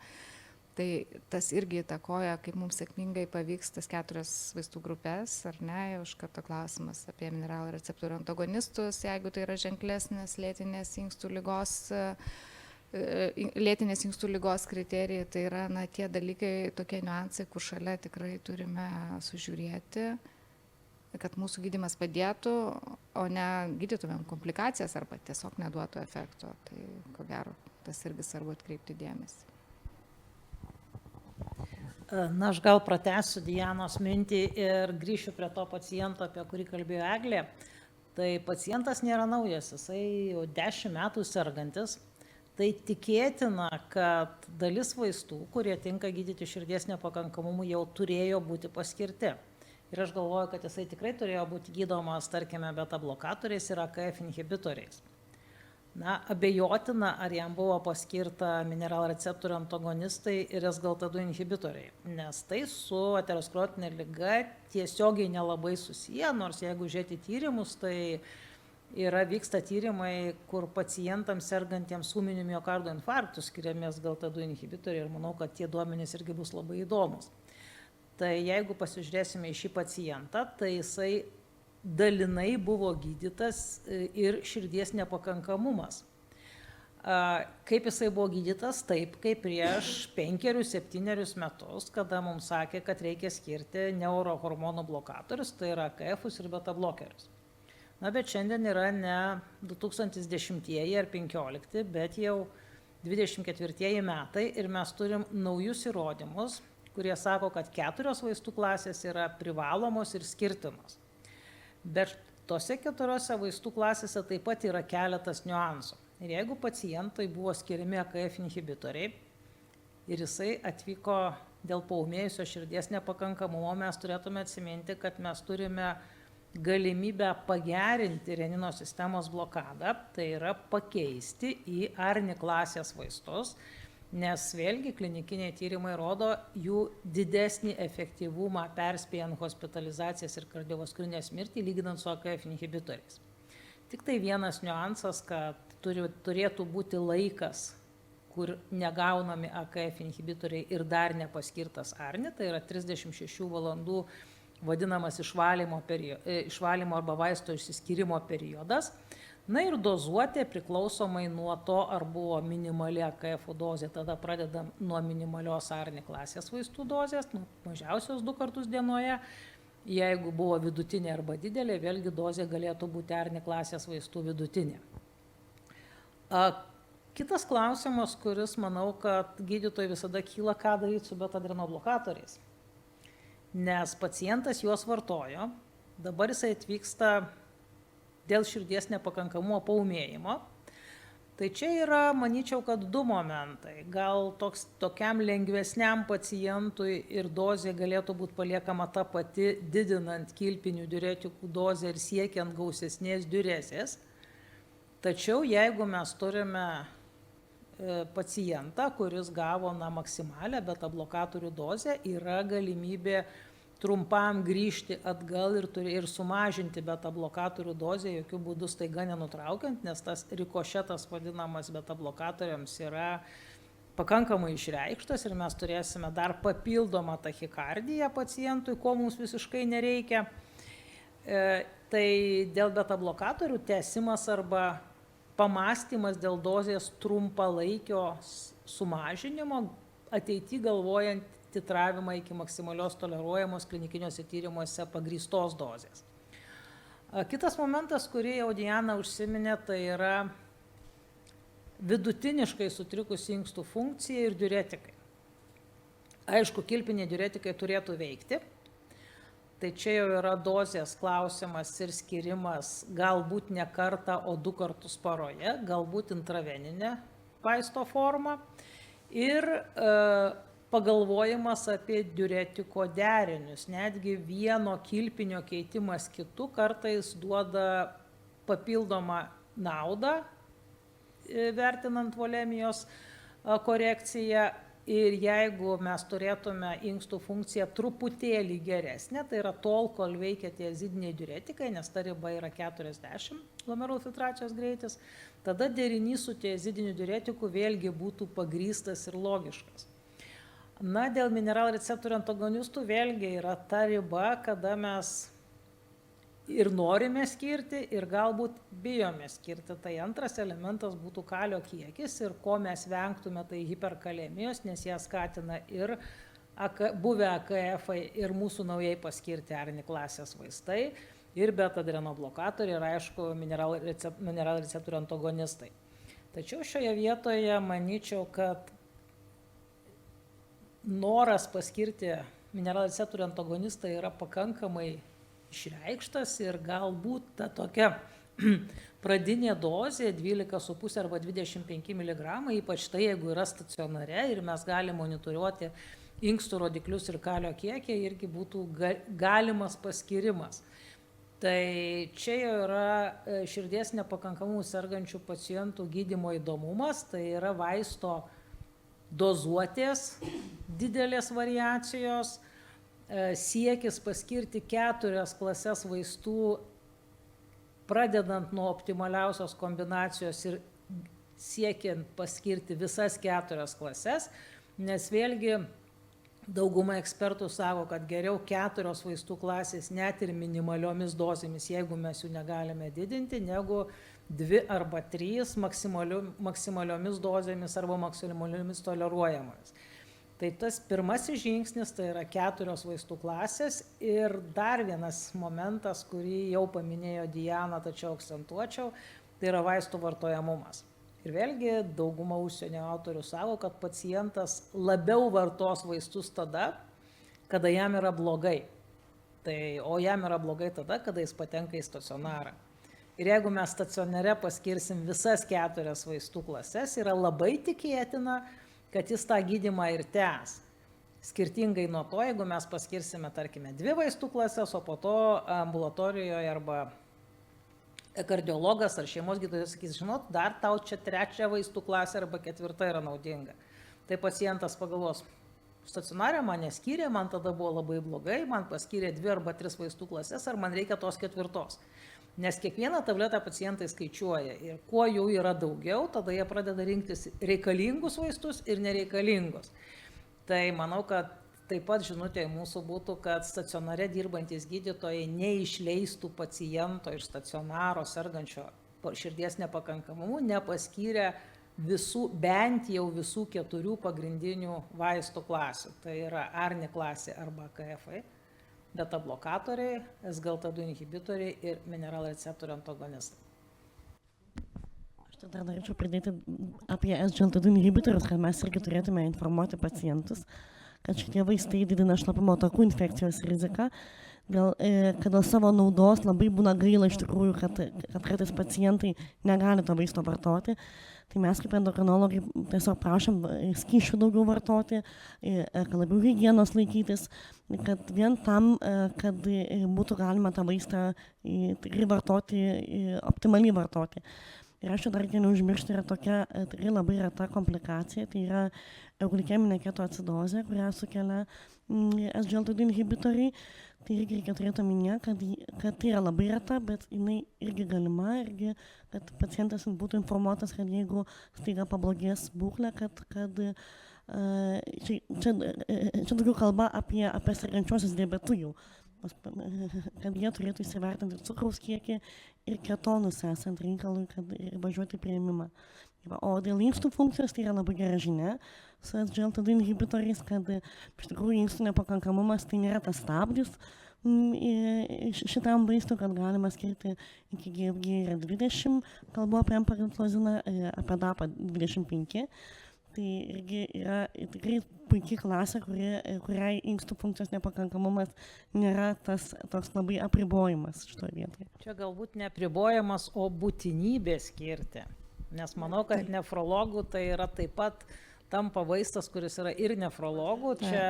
Tai tas irgi įtakoja, kaip mums sėkmingai pavyks tas 4 vaistų grupės, ar ne, jau iš karto klausimas apie mineralų receptorių antagonistus, jeigu tai yra ženklesnės lėtinės inkstų lygos kriterijai, tai yra tie dalykai, tokie niuansai, kur šalia tikrai turime sužiūrėti, kad mūsų gydymas padėtų, o ne gydytumėm komplikacijas arba tiesiog neduotų efekto. Tai ko gero, tas irgi svarbu atkreipti dėmesį. Aš gal pratęsiu Dianos mintį ir grįšiu prie to paciento, apie kurį kalbėjo Eglė. Tai pacientas nėra naujas, jisai jau 10 metų sergantis. Tai tikėtina, kad dalis vaistų, kurie tinka gydyti širdies nepakankamumui, jau turėjo būti paskirti. Ir aš galvoju, kad jisai tikrai turėjo būti gydomas, tarkime, beta blokatoriais ir AKF inhibitoriais. Abejotina, ar jam buvo paskirta mineralų receptorių antagonistai ir SGLT2 inhibitoriai, nes tai su aterosklerotinė liga tiesiogiai nelabai susiję, nors jeigu žiūrėti tyrimus, tai vyksta tyrimai, kur pacientams sergantiems ūminiu miokardo infarktu skiriami SGLT2 inhibitoriai ir manau, kad tie duomenys irgi bus labai įdomus. Tai jeigu pasižiūrėsime į šį pacientą, tai jisai dalinai buvo gydytas ir širdies nepakankamumas. Kaip jisai buvo gydytas? Taip, kaip prieš 5-7 metus, kada mums sakė, kad reikia skirti neurohormonų blokatorius, tai yra AKF-us ir beta blokerius. Bet šiandien yra ne 2010 ar 2015, bet jau 24 metai ir mes turim naujus įrodymus, kurie sako, kad 4 vaistų klasės yra privalomos ir skirtinos. Bet tose 4 vaistų klasėse taip pat yra keletas niuansų. Ir jeigu pacientui buvo skiriami AKF inhibitoriai ir jisai atvyko dėl paūmėjusio širdies nepakankamumo, mes turėtume atsiminti, kad mes turime galimybę pagerinti renino sistemos blokadą, tai yra pakeisti į ARNI klasės vaistus, nes vėlgi klinikiniai tyrimai rodo jų didesnį efektyvumą perspėjant hospitalizacijas ir kardiovaskulinės mirtį, lyginant su AKF inhibitoriais. Tik tai vienas niuansas, kad turėtų būti laikas, kur negaunami AKF inhibitoriai ir dar nepaskirtas ARNI, tai yra 36 valandų vadinamas išvalymo arba vaisto išsiskyrimo periodas. Na ir dozuotė priklausomai nuo to, ar buvo minimali AKF dozė, tada pradedam nuo minimalios ARNI klasės vaistų dozės, mažiausios 2 kartus dienoje. Jeigu buvo vidutinė arba didelė, vėlgi dozė galėtų būti ARNI klasės vaistų vidutinė. Kitas klausimas, kuris manau, kad gydytojai visada kyla, ką daryti su betadrenoblokatoriais. Nes pacientas juos vartojo, dabar jisai atvyksta dėl širdies nepakankamumo paūmėjimo. Tai čia yra, manyčiau, kad 2 momentai. Gal tokiam lengvesniam pacientui ir dozė galėtų būti paliekama ta pati, didinant kilpinių diuretikų dozę ir siekiant gausesnės diurezės. Tačiau jeigu mes turime pacientą, kuris gavo maksimalę betablokatorių dozę, yra galimybė trumpam grįžti atgal ir sumažinti betablokatorių dozę, jokių būdų staiga nenutraukiant, nes tas rikošetas vadinamas betablokatoriams yra pakankamai išreikštas ir mes turėsime dar papildomą tachikardiją pacientui, ko mums visiškai nereikia. Tai dėl betablokatorių tęsimas arba pamąstymas dėl dozės trumpalaikio sumažinimo, ateity galvojant titravimą iki maksimalios toleruojamos klinikiniuose tyrimuose pagrįstos dozės. Kitas momentas, kurį jau Diana užsiminė, tai yra vidutiniškai sutrikusi inkstų funkcija ir diuretikai. Aišku, kilpiniai diuretikai turėtų veikti. Tai čia jau yra dozės klausimas ir skirimas galbūt ne kartą, o 2 kartus paroje, galbūt intraveninė vaisto forma ir pagalvojimas apie diuretiko derinius. Netgi vieno kilpinio keitimas kitu kartais duoda papildomą naudą, vertinant volemijos korekciją. Ir jeigu mes turėtume inkstų funkciją truputėlį geresnę, tai yra tol, kol veikia tie azidiniai diuretikai, nes ta riba yra 40 glomerulų filtracijos greitis, tada derinys su tie azidiniu diuretiku vėlgi būtų pagrįstas ir logiškas. Na, dėl mineralreceptorių antagonistų vėlgi yra ta riba, kada mes ir norime skirti, ir galbūt bijome skirti. Tai antras elementas būtų kalio kiekis ir ko mes vengtume, tai hiperkalemijos, nes ją skatina ir buvę AKF-ai ir mūsų naujai paskirti ARNI klasės vaistai, ir betadrenoblokatoriai, ir aišku, mineralreceptorių antagonistai. Tačiau šioje vietoje manyčiau, kad noras paskirti mineralreceptorių antagonistą yra pakankamai išreikštas ir galbūt ta tokia pradinė dozė 12,5 arba 25 mg, ypač tai, jeigu yra stacionare ir mes galime monitoriuoti inkstų rodiklius ir kalio kiekį, irgi būtų galimas paskirimas. Tai čia jau yra širdies nepakankamumų sergančių pacientų gydymo įdomumas, tai yra vaisto dozuotės didelės variacijos, siekis paskirti 4 klases vaistų, pradedant nuo optimaliausios kombinacijos ir siekiant paskirti visas 4 klases, nes vėlgi dauguma ekspertų sako, kad geriau 4 vaistų klasės net ir minimaliomis dozėmis, jeigu mes jų negalime didinti, negu 2 arba 3 maksimaliomis dozėmis arba maksimaliomis toleruojamomis. Tai tas pirmasis žingsnis, tai yra 4 vaistų klasės ir dar vienas momentas, kurį jau paminėjo Diana, tačiau akcentuočiau, tai yra vaistų vartojamumas. Ir vėlgi dauguma užsienio autorių sako, kad pacientas labiau vartos vaistus tada, kada jam yra blogai. O jam yra blogai tada, kada jis patenka į stacionarą. Ir jeigu mes stacionare paskirsim visas 4 vaistų klases, yra labai tikėtina, kad jis tą gydymą ir tęs. Skirtingai nuo to, jeigu mes paskirsime, tarkime, 2 vaistų klases, o po to ambulatorijoje arba kardiologas ar šeimos gydytojas sakys, žinot, dar tau čia 3 vaistų klasė arba 4 yra naudinga. Tai pacientas pagalvos, Stacionarė man neskyrė, man tada buvo labai blogai, man paskyrė 2 arba 3 vaistų klases, ar man reikia tos 4. Nes kiekvieną tabletą pacientai skaičiuoja ir kuo jų yra daugiau, tada jie pradeda rinktis reikalingus vaistus ir nereikalingus. Tai manau, kad taip pat žinutė mūsų būtų, kad stacionare dirbantis gydytojai neišleistų paciento iš stacionaro sergančio širdies nepakankamumu, nepaskyrę bent jau visų 4 pagrindinių vaistų klasių. Tai yra ARNI klasė arba KFA. Beta blokatoriai, SGLT2 inhibitoriai ir mineralreceptorių antagonistai. Aš dar norėčiau pridėti apie SGLT2 inhibitorius, kad mes irgi turėtume informuoti pacientus, kad šitie vaistai didina šlapimo takų infekcijos riziką, kad dėl savo naudos labai būna gaila iš tikrųjų, kad kartais pacientai negali to vaisto vartoti. Tai mes kaip endokrinologai tiesiog prašom skysčių daugiau vartoti, kad labiau higienos laikytis, kad vien tam, kad būtų galima tą vaistą tikrai vartoti, optimaliai vartoti. Ir aš dar reikia neužmiršti, yra tokia tikrai labai reta komplikacija, tai yra euglykeminė ketoacidozė, kurią sukelia SGLT2 inhibitoriai. Tai irgi reikia turėti omenyje, kad tai yra labai reta, bet jinai irgi galima, irgi, kad pacientas būtų informuotas, kad jeigu staiga pablogės būklė, kad čia daugiau kalba apie sergančiuosius diabetų jau, kad jie turėtų įsivertinti cukraus kiekį ir ketonus esant reikalui, kad ir važiuoti priėmimą. O dėl inkstų funkcijos tai yra labai gera žinia su SGLT2 inhibitoriais, kad iš tikrųjų inkstų nepakankamumas tai nėra tas stabdis šitam vaistui, kad galima skirti iki GFG yra 20, kalbu apie empaglifloziną, apie DAPA 25. Tai irgi yra tikrai puikiai klasė, kuriai inkstų funkcijos nepakankamumas nėra tas toks labai apribojimas šitoje vietoje. Čia galbūt ne apribojimas, o būtinybė skirti. Nes manau, kad nefrologų tai yra taip pat tampa vaistas, kuris yra ir nefrologų. Čia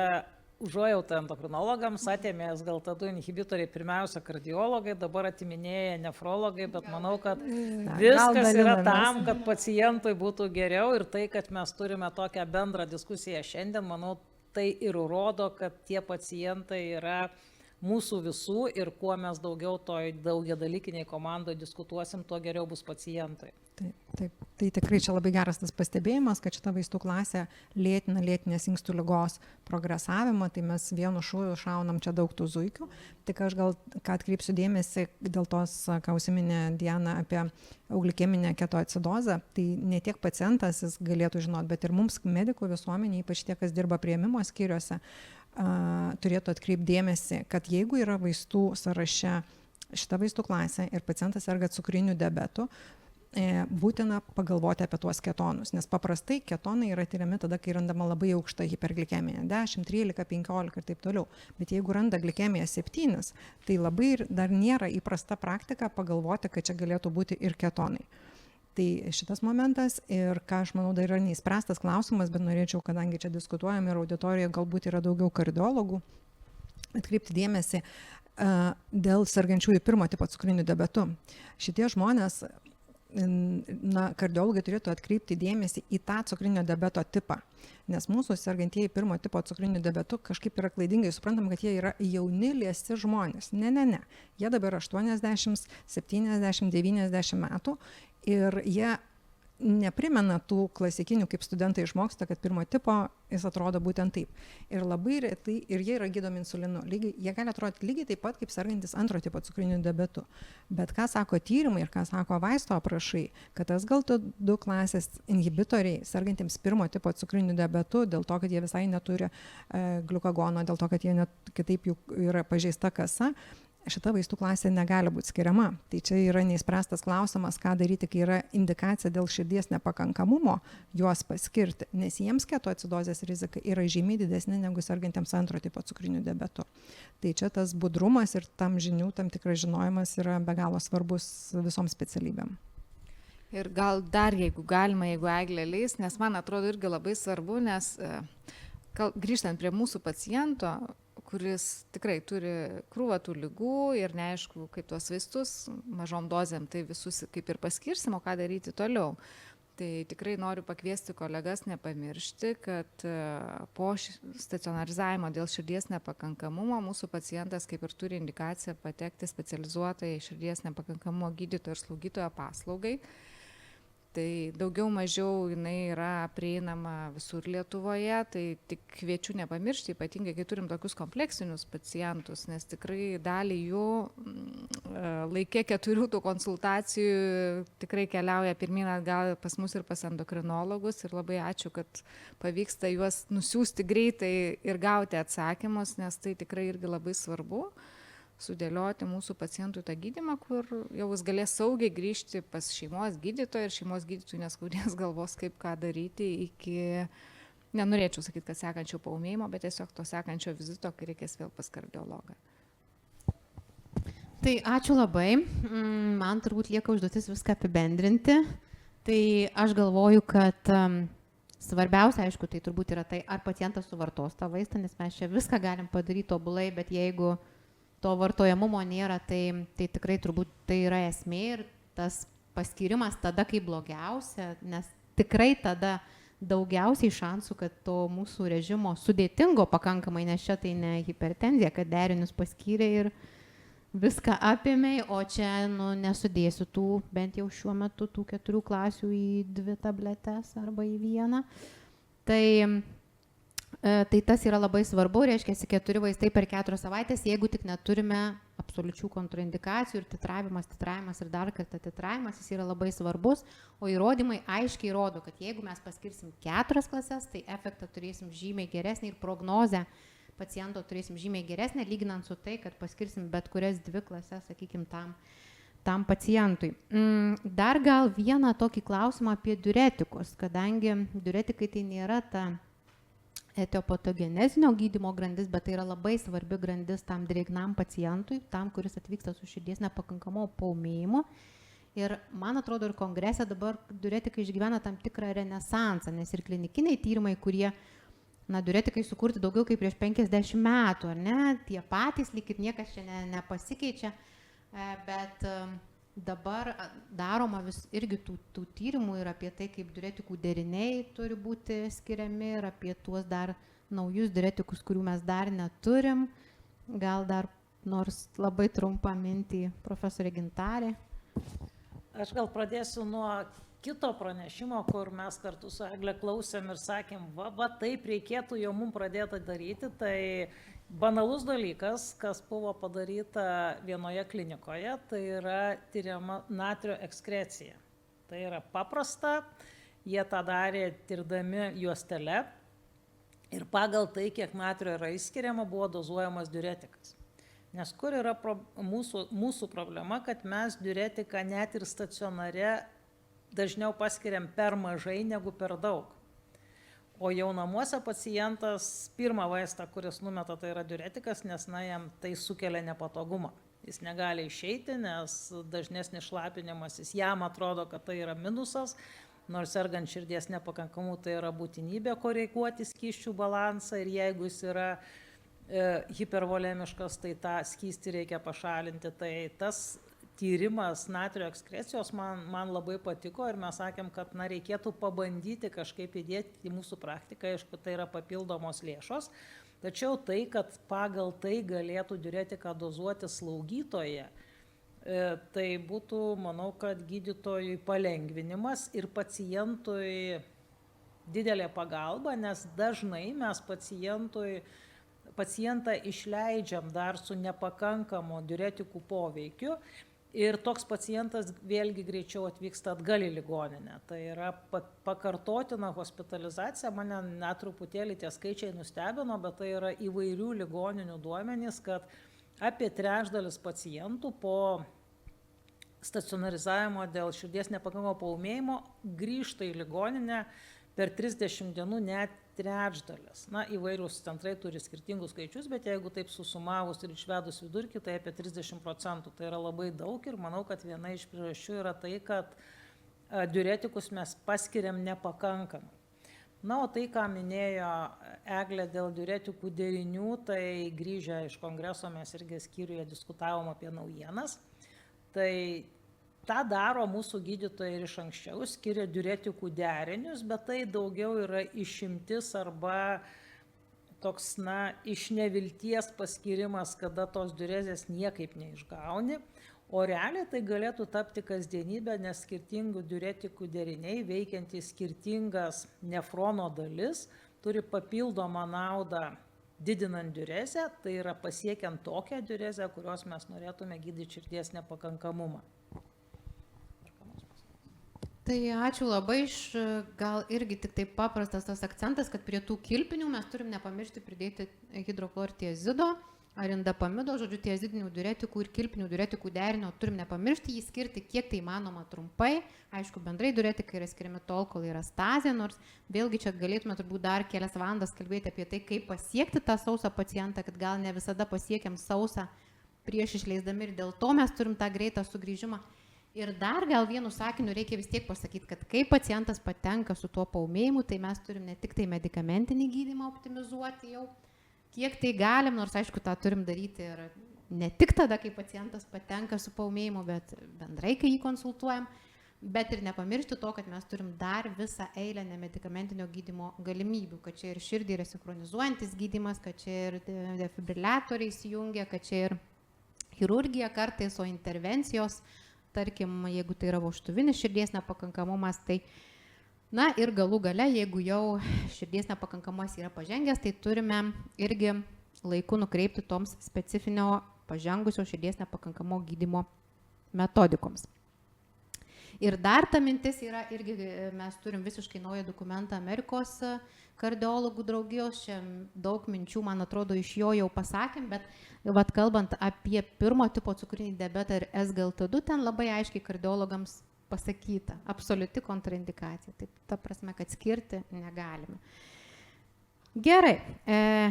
užuojauta endokrinologams, atėmė SGLT2 inhibitoriai pirmiausia kardiologai, dabar atiminėja nefrologai, bet manau, kad viskas yra tam, kad pacientui būtų geriau ir tai, kad mes turime tokią bendrą diskusiją šiandien, manau, tai ir rodo, kad tie pacientai yra mūsų visų ir kuo mes daugiau toj daugiadalykiniai komandoje diskutuosim, tuo geriau bus pacientui. Taip. Tai tikrai čia labai geras tas pastebėjimas, kad šita vaistų klasė lėtina lėtinės inkstų ligos progresavimą, tai mes vienu šūviu šaunam čia daug tų zuikių. Tik aš gal ką atkreipsiu dėmesį dėl tos, ką užsiminė Diana apie euglykeminę ketoacidozę, tai ne tiek pacientas jis galėtų žinot, bet ir mums medikų visuomenė, ypač tie, kas dirba priėmimo skyriuose, turėtų atkreipti dėmesį, kad jeigu yra vaistų sąraše šita vaistų klasė ir pacientas serga cukriniu diabetu, būtina pagalvoti apie tuos ketonus, nes paprastai ketonai yra tiriami tada, kai randama labai aukšta hiperglikemija, 10, 13, 15 ir taip toliau. Bet jeigu randa glikemiją 7, tai labai dar nėra įprasta praktika pagalvoti, kad čia galėtų būti ir ketonai. Tai šitas momentas ir ką aš manau dar yra neįspręstas klausimas, bet norėčiau, kadangi čia diskutuojam ir auditorijoje galbūt yra daugiau kardiologų, atkreipti dėmesį dėl sergančiųjų 1 tipo cukriniu diabetu. Šitie žmonės, kardiologai turėtų atkreipti dėmesį į tą cukrinio diabeto tipą, nes mūsų sergantieji 1 tipo cukriniu diabetu kažkaip yra klaidingai suprantam, kad jie yra jauni, liesi žmonės. Ne. Jie dabar 80, 70, 90 metų ir jie neprimena tų klasikinių, kaip studentai išmoksta, kad 1 tipo jis atrodo būtent taip. Ir labai retai, ir jie yra gydomi insulinu. Jie gali atrodyti lygiai taip pat, kaip sergantis 2 tipo cukriniu diabetu. Bet ką sako tyrimai ir ką sako vaisto aprašai, kad SGLT2 klasės inhibitoriai sergantiems 1 tipo cukriniu diabetu, dėl to, kad jie visai neturi gliukagono, dėl to, kad jie kitaip jau yra pažeista kasa, šita vaistų klasė negali būti skiriama. Tai čia yra neįspręstas klausimas, ką daryti, kai yra indikacija dėl širdies nepakankamumo, juos paskirti, nes jiems ketoacidozės rizika yra žymiai didesnė negu sergantiems 2 tipo cukriniu diabetu. Tai čia tas budrumas ir tam žinių, tam tikras žinojimas yra be galo svarbus visom specialybėm. Ir gal dar, jeigu galima, jeigu Eglė leis, nes man atrodo irgi labai svarbu, nes grįžtant prie mūsų paciento, kuris tikrai turi krūvą tų ligų ir neaišku, kaip tuos vaistus mažom dozėm tai visus kaip ir paskirsim, o ką daryti toliau. Tai tikrai noriu pakviesti kolegas nepamiršti, kad po stacionarizavimo dėl širdies nepakankamumo mūsų pacientas kaip ir turi indikaciją patekti specializuotai širdies nepakankamumo gydytojo ir slaugytojo paslaugai. Tai daugiau mažiau jinai yra prieinama visur Lietuvoje, tai tik kviečiu nepamiršti, ypatingai kai turim tokius kompleksinius pacientus, nes tikrai dalį jų laikė 4 tų konsultacijų tikrai keliauja pirmyn atgal pas mus ir pas endokrinologus ir labai ačiū, kad pavyksta juos nusiųsti greitai ir gauti atsakymus, nes tai tikrai irgi labai svarbu sudėlioti mūsų pacientui tą gydymą, kur jau jis galės saugiai grįžti pas šeimos gydytoją ir šeimos gydytojų neskaudės galvos, kaip ką daryti iki, nenorėčiau sakyti, kad sekančio paūmėjimo, bet tiesiog to sekančio vizito, kai reikės vėl pas kardiologą. Tai ačiū labai. Man turbūt lieka užduotis viską apibendrinti. Tai aš galvoju, kad svarbiausia, aišku, tai turbūt yra tai, ar pacientas suvartos tą vaistą, nes mes čia viską galim padaryti tobulai, bet jeigu to vartojamumo nėra, tai tikrai turbūt tai yra esmė ir tas paskyrimas tada, kai blogiausia, nes tikrai tada daugiausiai šansų, kad to mūsų režimo sudėtingo pakankamai, nes čia tai ne hipertenzija, kad derinius paskyrė ir viską apėmė, o čia nesudėsiu tų, bent jau šiuo metu, tų 4 klasių į 2 tabletes arba į 1. Tai tas yra labai svarbu, reiškia 4 vaistai per 4 savaitės, jeigu tik neturime absoliučių kontraindikacijų ir titravimas ir dar kartą titravimas, jis yra labai svarbus, o įrodymai aiškiai rodo, kad jeigu mes paskirsim 4 klases, tai efektą turėsim žymiai geresnį ir prognozę paciento turėsim žymiai geresnę, lyginant su tai, kad paskirsim bet kurias 2 klases, sakykime, tam pacientui. Dar gal vieną tokį klausimą apie diuretikus, kadangi diuretikai tai nėra ta etiopatogenezinio gydymo grandis, bet tai yra labai svarbi grandis tam drėgnam pacientui, tam, kuris atvyksta su širdies nepakankamumo paūmėjimu. Ir man atrodo, ir kongrese dabar diuretikai išgyvena tam tikrą renesansą, nes ir klinikiniai tyrimai, kurie, diuretikai sukurti daugiau kaip prieš 50 metų, ar ne, tie patys, lyg ir niekas čia nepasikeičia, bet dabar daroma vis irgi tų tyrimų ir apie tai, kaip diuretikų deriniai turi būti skiriami ir apie tuos dar naujus diuretikus, kurių mes dar neturim. Gal dar nors labai trumpą mintį profesorė Gintarė. Aš gal pradėsiu nuo kito pranešimo, kur mes kartu su Egle klausėm ir sakėm, va taip reikėtų jau mums pradėti daryti, tai banalus dalykas, kas buvo padaryta vienoje klinikoje, tai yra tyriama natrio ekskrecija. Tai yra paprasta, jie tą darė tirdami juostelę ir pagal tai, kiek natrio yra išskiriama, buvo dozuojamas diuretikas. Nes kur yra mūsų problema, kad mes diuretiką net ir stacionare dažniau paskiriam per mažai negu per daug. O jau namuose pacientas pirmą vaistą, kuris numeta, tai yra diuretikas, nes jam tai sukelia nepatogumą. Jis negali išeiti, nes dažnesnis šlapinimasis jam atrodo, kad tai yra minusas, nors sergant širdies nepakankamumu tai yra būtinybė koreguoti skysčių balansą ir jeigu jis yra hipervolemiškas, tai tą skystį reikia pašalinti. Tai tas tyrimas natrio ekskrecijos man labai patiko ir mes sakėm, kad reikėtų pabandyti kažkaip įdėti į mūsų praktiką, aišku, tai yra papildomos lėšos, tačiau tai, kad pagal tai galėtų diuretiką dozuoti slaugytoje, tai būtų, manau, kad gydytojui palengvinimas ir pacientui didelė pagalba, nes dažnai mes pacientą išleidžiam dar su nepakankamu diuretikų poveikiu. Ir toks pacientas vėlgi greičiau atvyksta atgal į ligoninę. Tai yra pakartotina hospitalizacija, mane net truputėlį tie skaičiai nustebino, bet tai yra įvairių ligoninių duomenys, kad apie 1/3 pacientų po stacionarizavimo dėl širdies nepakankamo paūmėjimo grįžta į ligoninę per 30 dienų net 1/3. Įvairius centrai turi skirtingus skaičius, bet jeigu taip susumavus ir išvedus vidurkį, tai apie 30%. Tai yra labai daug ir manau, kad viena iš priežasčių yra tai, kad diuretikus mes paskiriam nepakankamai. O tai, ką minėjo Eglė dėl diuretikų derinių, tai grįžę iš kongreso mes irgi skyriuje diskutavom apie naujienas. Tai Ta daro mūsų gydytojai ir iš anksčiau, skiria diuretikų derinius, bet tai daugiau yra išimtis arba toks, iš nevilties paskirimas, kada tos diurezės niekaip neišgauni. O realiai tai galėtų tapti kasdienybę, nes skirtingų diuretikų deriniai, veikiantys skirtingas nefrono dalis, turi papildomą naudą didinant diurezę, tai yra pasiekiant tokią diurezę, kurios mes norėtume gydyti širdies nepakankamumą. Tai ačiū labai, gal irgi tik taip paprastas tas akcentas, kad prie tų kilpinių mes turim nepamiršti pridėti hidrochlortiazido ar indapamido, žodžiu, tiazidinių diuretikų ir kilpinių diuretikų derinio turim nepamiršti, jį skirti kiek tai įmanoma trumpai. Aišku, bendrai diuretikai yra skiriami tol, kol yra stazė, nors vėlgi čia galėtume turbūt dar kelias valandas kalbėti apie tai, kaip pasiekti tą sausą pacientą, kad gal ne visada pasiekiam sausą prieš išleisdami ir dėl to mes turim tą greitą sugrįžimą. Ir dar gal vienu sakiniu reikia vis tiek pasakyti, kad kai pacientas patenka su tuo paūmėjimu, tai mes turim ne tik tai medikamentinį gydymą optimizuoti jau, kiek tai galim, nors aišku, tą turim daryti ir ne tik tada, kai pacientas patenka su paūmėjimu, bet bendrai, kai jį konsultuojam, bet ir nepamiršti to, kad mes turim dar visą eilę nemedikamentinio gydymo galimybių, kad čia ir širdį resinchronizuojantis gydymas, kad čia ir defibriliatoriai įsijungia, kad čia ir chirurgija kartais, o intervencijos, tarkim, jeigu tai yra vožtuvinis širdies nepakankamumas, tai, ir galų gale, jeigu jau širdies nepakankamumas yra pažengęs, tai turime irgi laiku nukreipti toms specifinio pažengusio širdies nepakankamo gydymo metodikoms. Ir dar ta mintis yra, irgi mes turim visiškai naują dokumentą Amerikos kardiologų draugijos, čia daug minčių, man atrodo, iš jo jau pasakėm, bet kalbant apie pirmo tipo cukrinį diabetą ir SGLT2, ten labai aiškiai kardiologams pasakyta, absoliuti kontraindikacija, taip ta prasme, kad skirti negalime. Gerai,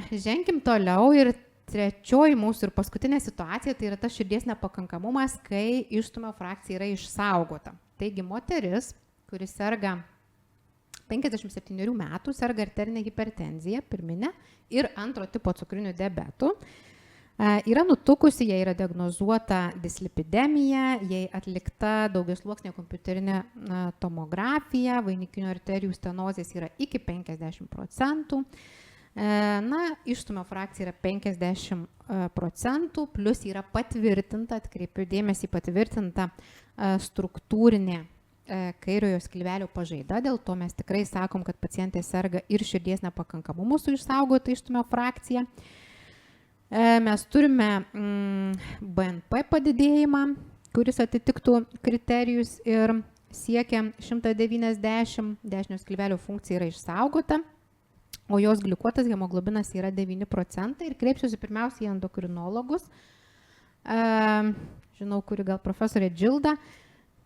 ženkim toliau ir trečioji mūsų ir paskutinė situacija, tai yra tas širdies nepakankamumas, kai išstumio frakcija yra išsaugota. Taigi moteris, kuris serga 57 metų, serga arterinė hipertenzija, pirminė, ir antro tipo cukriniu diabetu. Yra nutukusi, jai yra diagnozuota dislipidemija, jai atlikta daugiasluoksnė kompiuterinė tomografija, vainikinių arterijų stenozės yra iki 50%. Išstumio frakcija yra 50%, plus yra patvirtinta, atkreipiu dėmesį, patvirtinta struktūrinė kairiojo skilvelio pažaida, dėl to mes tikrai sakom, kad pacientė serga ir širdies nepakankamumu su išsaugota išstumio frakcija. Mes turime BNP padidėjimą, kuris atitiktų kriterijus ir siekia 190, dešinio skilvelio funkcija yra išsaugota, o jos glikuotas hemoglobinas yra 9% ir kreipsiuosi pirmiausiai į endokrinologus. Žinau, kuri gal profesorė Džilda,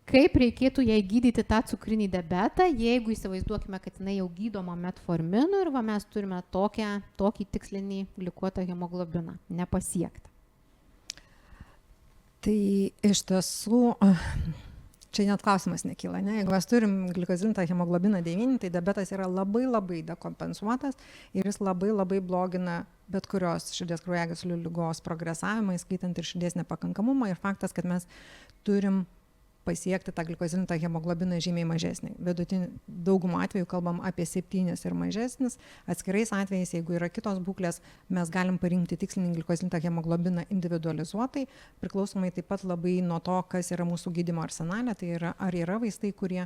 kaip reikėtų jai gydyti tą cukrinį diabetą, jeigu įsivaizduokime, kad jinai jau gydoma metforminu ir mes turime tokį tikslinį glikuotą hemoglobiną nepasiektą. Tai iš tiesų, čia net klausimas nekyla, ne? Jeigu mes turim glikozilintą hemoglobiną 9, tai diabetas yra labai dekompensuotas ir jis labai blogina bet kurios širdies kraujagyslių ligos progresavimą, įskaitant ir širdies nepakankamumą, ir faktas, kad mes turim pasiekti tą glikozilintą hemoglobiną žymiai mažesnį. Vidutinį daugumą atvejų kalbam apie 7 ir mažesnis. Atskirais atvejais, jeigu yra kitos būklės, mes galim parinkti tikslinį glikozilintą hemoglobiną individualizuotai, priklausomai taip pat labai nuo to, kas yra mūsų gydymo arsenale, tai yra, ar yra vaistai, kurie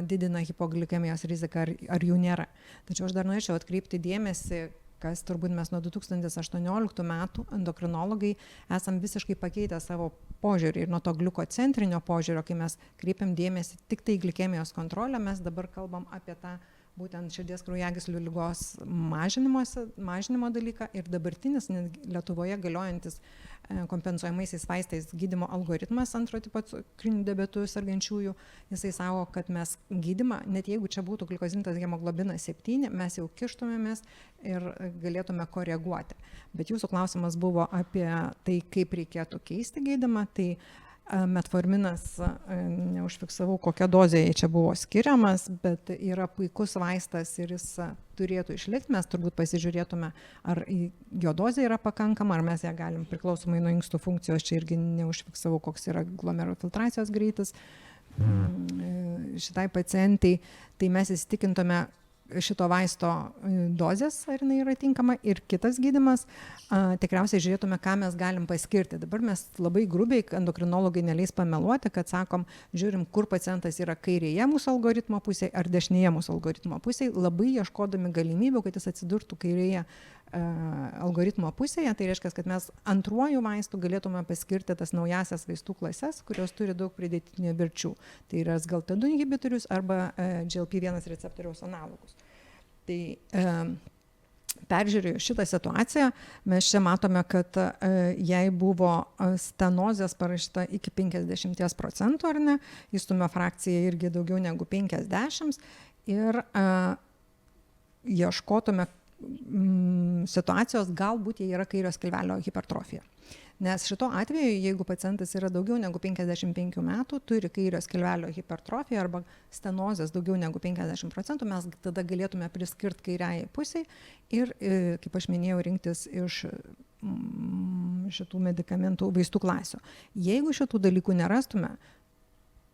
didina hipoglikemijos riziką, ar jų nėra. Tačiau aš dar norėčiau atkreipti dėmesį, kas turbūt mes nuo 2018 metų endokrinologai esam visiškai pakeitę savo požiūrį ir nuo to gliukocentrinio požiūrio, kai mes kreipiam dėmesį tik tai glikemijos kontrolę, mes dabar kalbam apie tą būtent širdies kraujagyslių ligos mažinimo dalyką ir dabartinis Lietuvoje galiojantis kompensuojamaisiais vaistais gydymo algoritmas antro tipo cukriniu diabetu sergančiųjų, jisai sako, kad mes gydymą, net jeigu čia būtų glikozilintas hemoglobinas 7, mes jau kištumėmės ir galėtume koreguoti. Bet jūsų klausimas buvo apie tai, kaip reikėtų keisti gydymą, tai metforminas, neužfiksavau, kokia dozė čia buvo skiriamas, bet yra puikus vaistas ir jis turėtų išlikti. Mes turbūt pasižiūrėtume, ar jo dozė yra pakankama, ar mes ją galim priklausomai nuo inkstų funkcijos, čia irgi neužfiksavau, koks yra glomerulfiltracijos greitis šitai pacientai, tai mes įsitikintume šito vaisto dozės, ar jinai yra tinkama, ir kitas gydymas, tikriausiai žiūrėtume, ką mes galim paskirti. Dabar mes labai grubiai, endokrinologai neleis pameluoti, kad sakom, žiūrim, kur pacientas yra kairėje mūsų algoritmo pusėje ar dešinėje mūsų algoritmo pusėje, labai ieškodami galimybių, kad jis atsidurtų kairėje algoritmo pusėje. Tai reiškia, kad mes antruoju vaistu galėtume paskirti tas naujasias vaistų klases, kurios turi daug pridėtinių verčių. Tai yra SGLT2 inhibitorius arba GLP-1 receptoriaus analogus. Tai peržiūrėjus šitą situaciją, mes čia matome, kad jai buvo stenozės parašyta iki 50%, ar ne, įstumio frakcija irgi daugiau negu 50, ir ieškotume situacijos, galbūt jie yra kairio skilvelio hipertrofija. Nes šito atveju, jeigu pacientas yra daugiau negu 55 metų, turi kairio skilvelio hipertrofiją arba stenozės daugiau negu 50%, mes tada galėtume priskirti kairiai pusiai ir, kaip aš minėjau, rinktis iš šitų medikamentų vaistų klasių. Jeigu šitų dalykų nerastume,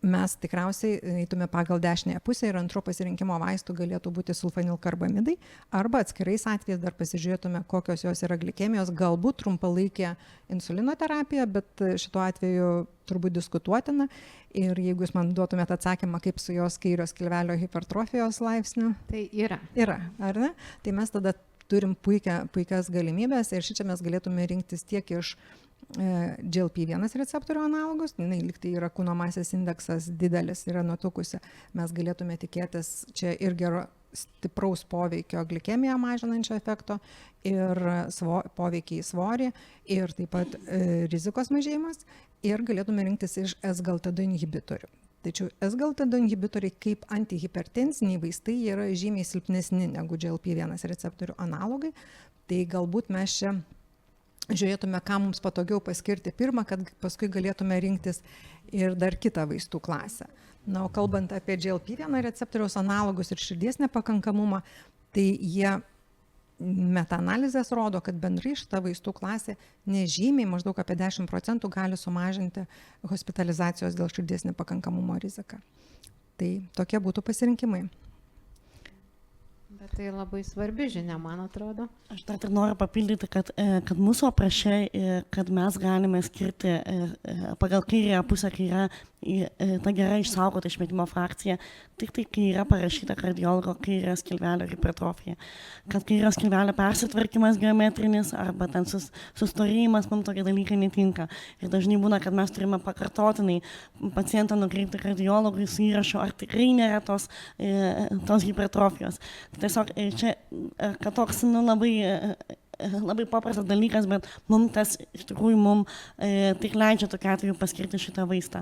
mes tikriausiai eitume pagal dešinėje pusę ir antro pasirinkimo vaistų galėtų būti sulfanilkarbamidai, arba atskirais atvejais dar pasižiūrėtume, kokios jos yra glikemijos, galbūt trumpalaikė insulino terapija, bet šituo atveju turbūt diskutuotina. Ir jeigu jūs man duotumėte atsakymą, kaip su jos kairio skilvelio hipertrofijos laipsniu. Tai yra. Yra, ar ne? Tai mes tada turim puikias galimybės ir šičia mes galėtume rinktis tiek iš GLP-1 receptorių analogus, liktai yra kūno masės indeksas didelis, yra nutukusi, mes galėtume tikėtis čia ir gero stipraus poveikio glikemiją mažinančio efekto ir poveikiai į svorį ir taip pat rizikos mažėjimas, ir galėtume rinktis iš SGLT2 inhibitorių. Tačiau SGLT2 inhibitoriai kaip antihipertenziniai vaistai yra žymiai silpnesni negu GLP-1 receptorių analogai, tai galbūt mes čia žiūrėtume, ką mums patogiau paskirti pirmą, kad paskui galėtume rinktis ir dar kitą vaistų klasę. Na, o kalbant apie GLP-1 receptoriaus analogus ir širdies nepakankamumą, tai jie metaanalizės rodo, kad bendrai šita vaistų klasė nežymiai, maždaug apie 10% gali sumažinti hospitalizacijos dėl širdies nepakankamumo riziką. Tai tokie būtų pasirinkimai. Bet tai labai svarbi žinia, man atrodo. Aš dar tik noriu papildyti, kad mūsų apraše, kad mes galime skirti pagal kairėje pusę, kai yra ta gerai išsaugota išmetimo frakcija, tik tai, kai yra parašyta kardiologo kairio skilvelio hipertrofija. Kad kairio skilvelio persitvarkymas geometrinis arba ten sustorėjimas, mums tokie dalykai netinka. Ir dažnai būna, kad mes turime pakartotinai pacientą nukreipti kardiologui su įrašu, ar tikrai nėra tos hipertrofijos. Tiesiog čia, kad toks labai paprastas dalykas, bet mums tas iš tikrųjų tik leidžia tokiu atveju paskirti šitą vaistą.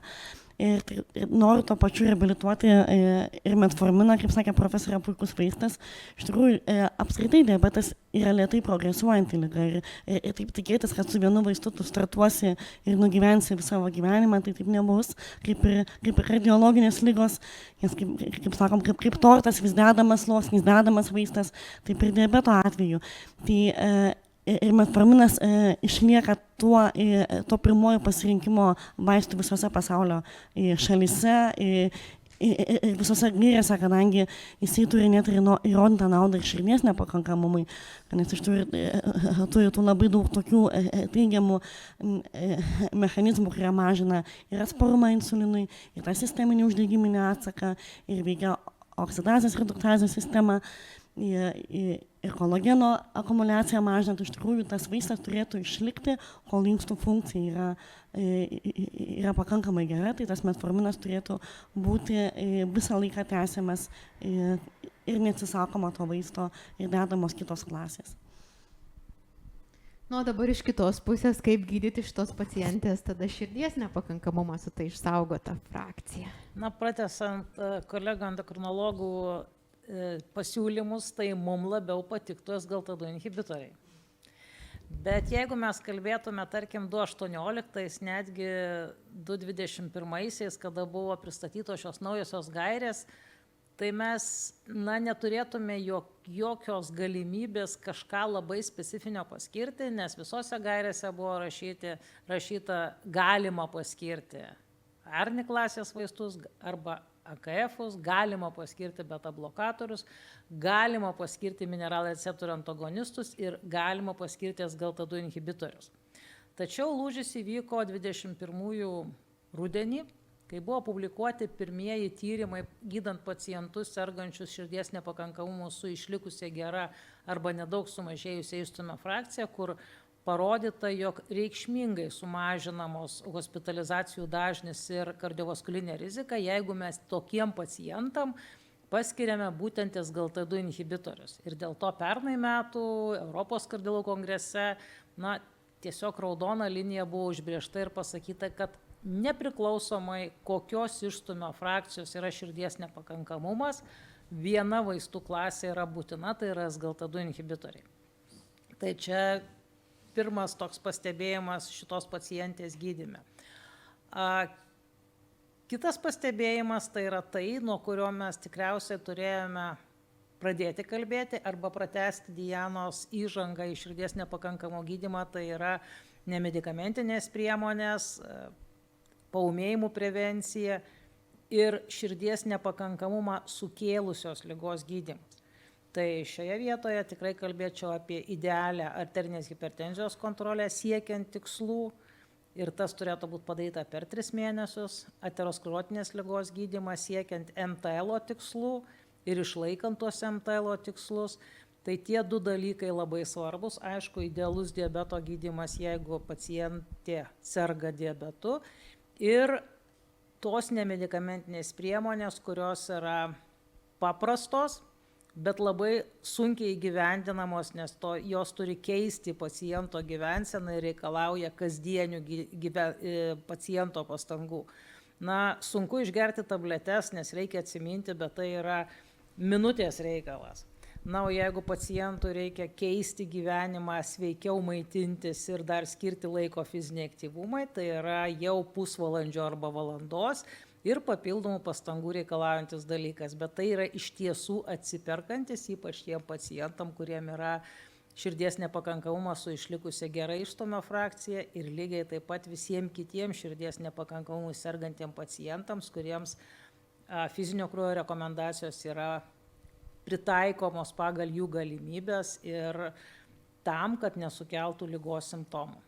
Ir noriu to pačiu reabilituoti ir metforminą, kaip sakė profesorė, puikus vaistas. Iš tikrųjų, apskritai diabetas yra lėtai progresuojanti liga ir taip tikėtis, kad su vienu vaistu tu startuosi ir nugyvensi savo gyvenimą, tai taip nebus, kaip ir kardiologinės ligos, nes kaip sakom, kaip tortas vis dedamas sluoksnis, dedamas vaistas, taip ir diabeto atveju. Tai ir metforminas išlieka to pirmojo pasirinkimo vaistų visose pasaulio šalyse ir visose gyrėse, kadangi jisai turi net ir įrodytą naudą ir širdies nepakankamumui, nes iš tikrųjų turi tų labai daug tokių teigiamų mechanizmų, kurie mažina ir atsparumą insulinui, ir tą sisteminį uždegiminį atsaką, ir veikia oksidazės reduktazės sistemą, ir kolageno akumuliaciją mažinant. Iš tikrųjų, tas vaistas turėtų išlikti, kol inkstų funkcija yra pakankamai gera, tai tas metforminas turėtų būti visą laiką tęsiamas ir neatsisakoma to vaisto ir dedamos kitos klasės. Nu, dabar iš kitos pusės, kaip gydyti šitos pacientės tada širdies nepakankamumą su tai išsaugota frakcija. Na, pratęsant kolegų endokrinologų pasiūlymus, tai mums labiau patiktų SGLT2 inhibitoriai. Bet jeigu mes kalbėtume, tarkim, 2018, netgi 2021, kada buvo pristatytos šios naujosios gairės, tai mes neturėtume jokios galimybės kažką labai specifinio paskirti, nes visose gairėse buvo rašyta galima paskirti ARNI klasės vaistus arba AKF-us, galima paskirti beta blokatorius, galima paskirti mineralreceptorių antagonistus ir galima paskirti SGLT2 inhibitorius. Tačiau lūžis įvyko 21 rudenį, kai buvo publikuoti pirmieji tyrimai gydant pacientus sergančius širdies nepakankamumu su išlikusia gera arba nedaug sumažėjusia išstumio frakcija, kur parodyta, jog reikšmingai sumažinamos hospitalizacijų dažnis ir kardiovaskulinė rizika, jeigu mes tokiem pacientam paskiriame būtent SGLT2 inhibitorius. Ir dėl to pernai metų Europos kardiologų kongrese tiesiog raudona linija buvo užbrėžta ir pasakyta, kad nepriklausomai kokios išstumio frakcijos yra širdies nepakankamumas, viena vaistų klasė yra būtina, tai yra SGLT2 inhibitoriai. Tai čia pirmas toks pastebėjimas šitos pacientės gydyme. Kitas pastebėjimas tai yra tai, nuo kurio mes tikriausiai turėjome pradėti kalbėti arba pratęsti Dianos įžangą į širdies nepakankamo gydymą, tai yra nemedikamentinės priemonės, paūmėjimų prevencija ir širdies nepakankamumą sukėlusios ligos gydymas. Tai šioje vietoje tikrai kalbėčiau apie idealią arterinės hipertenzijos kontrolę siekiant tikslų ir tas turėtų būti padaryta per 3 mėnesius, aterosklerotinės ligos gydymą siekiant MTL tikslų ir išlaikant tuos MTL tikslus. Tai tie 2 dalykai labai svarbus. Aišku, idealus diabeto gydymas, jeigu pacientė serga diabetu ir tos nemedikamentinės priemonės, kurios yra paprastos, bet labai sunkiai įgyvendinamos, nes jos turi keisti paciento gyvenseną ir reikalauja kasdienių paciento pastangų. Sunku išgerti tabletes, nes reikia atsiminti, bet tai yra minutės reikalas. O jeigu pacientui reikia keisti gyvenimą, sveikiau maitintis ir dar skirti laiko fiziniai aktyvumai, tai yra jau pusvalandžio arba valandos ir papildomų pastangų reikalaujantis dalykas, bet tai yra iš tiesų atsiperkantis, ypač tiem pacientam, kuriem yra širdies nepakankamumas su išlikusia gera išstumio frakcija ir lygiai taip pat visiems kitiems širdies nepakankamumui sergantiems pacientams, kuriems fizinio kraujo rekomendacijos yra pritaikomos pagal jų galimybės ir tam, kad nesukeltų ligos simptomų.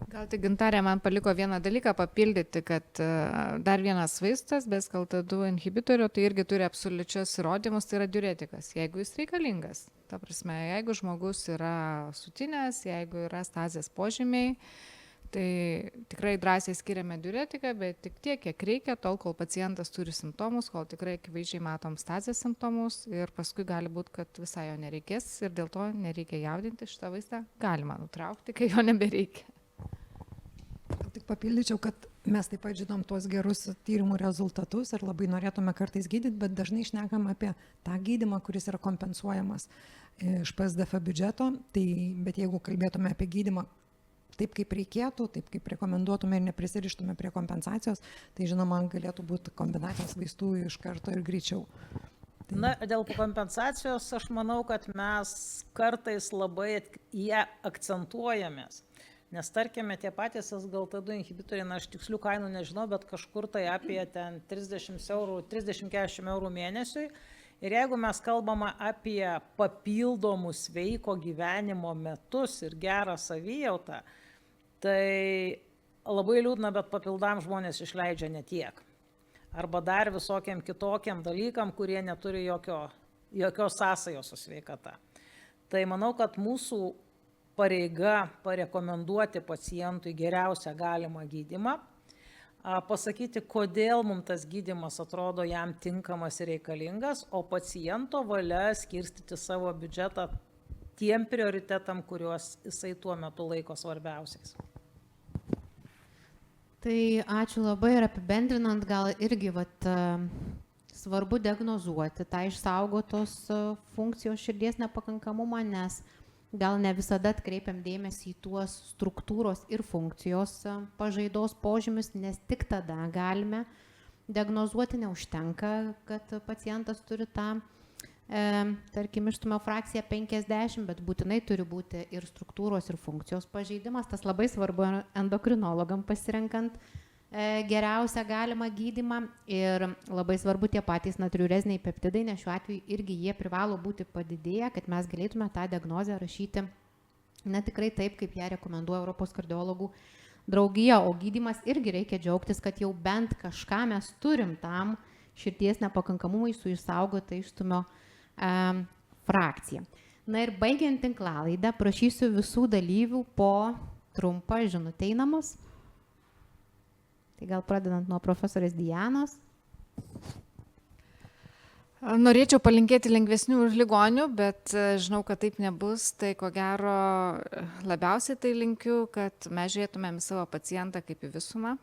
Gal tik Gintarė man paliko vieną dalyką papildyti, kad dar vienas vaistas, be SGLT2 inhibitorio, tai irgi turi absoliučius įrodymus, tai yra diuretikas, jeigu jis reikalingas. Ta prasme, jeigu žmogus yra sutinęs, jeigu yra stazės požymiai, tai tikrai drąsiai skiriame diuretiką, bet tik tiek, kiek reikia, tol, kol pacientas turi simptomus, kol tikrai akivaizdžiai matom stazės simptomus ir paskui gali būti, kad visai jo nereikės ir dėl to nereikia jaudinti, šitą vaistą galima nutraukti, kai jo nebereikia. Tik papildyčiau, kad mes taip pat žinom tuos gerus tyrimų rezultatus ir labai norėtume kartais gydyti, bet dažnai šnekam apie tą gydymą, kuris yra kompensuojamas iš PSDF biudžeto. Bet jeigu kalbėtume apie gydymą taip, kaip reikėtų, taip, kaip rekomenduotume ir neprisirištume prie kompensacijos, tai žinoma, galėtų būti kombinacijos vaistų iš karto ir greičiau. Dėl kompensacijos aš manau, kad mes kartais labai ją akcentuojamės. Nes tarkime, tie patys SGLT2 inhibitoriai, aš tikslių kainų nežinau, bet kažkur tai apie 30-40 eurų mėnesiui. Ir jeigu mes kalbame apie papildomų sveiko gyvenimo metus ir gerą savijautą, tai labai liūdna, bet papildam žmonės išleidžia netiek. Arba dar visokiam kitokiam dalykam, kurie neturi jokios sąsajos su sveikata. Tai manau, kad mūsų pareiga parekomenduoti pacientui geriausią galimą gydymą, pasakyti, kodėl mums tas gydymas atrodo jam tinkamas ir reikalingas, o paciento valia skirstyti savo biudžetą tiem prioritetam, kuriuos jisai tuo metu laiko svarbiausiais. Tai ačiū labai ir apibendrinant, gal irgi svarbu diagnozuoti tą išsaugotos funkcijos širdies nepakankamumą, nes gal ne visada atkreipiam dėmesį į tuos struktūros ir funkcijos pažaidos požymius, nes tik tada galime diagnozuoti, neužtenka, kad pacientas turi tą, tarkim, išstumio frakciją 50, bet būtinai turi būti ir struktūros, ir funkcijos pažeidimas. Tas labai svarbu endokrinologam pasirenkant geriausią galimą gydymą ir labai svarbu tie patys natriureziniai peptidai, nes šiuo atveju irgi jie privalo būti padidėję, kad mes galėtume tą diagnozę rašyti tikrai taip, kaip ją rekomenduoja Europos kardiologų draugija, o gydymas irgi reikia džiaugtis, kad jau bent kažką mes turim tam širdies nepakankamumui su išsaugota išstumio frakcija. Na ir baigiant tinklalaidę, prašysiu visų dalyvių po trumpą žinutę į namus. Tai gal pradedant nuo profesorės Dianos. Norėčiau palinkėti lengvesnių ligonių, bet žinau, kad taip nebus. Tai ko gero labiausiai tai linkiu, kad mes žiūrėtumėm savo pacientą kaip į visumą.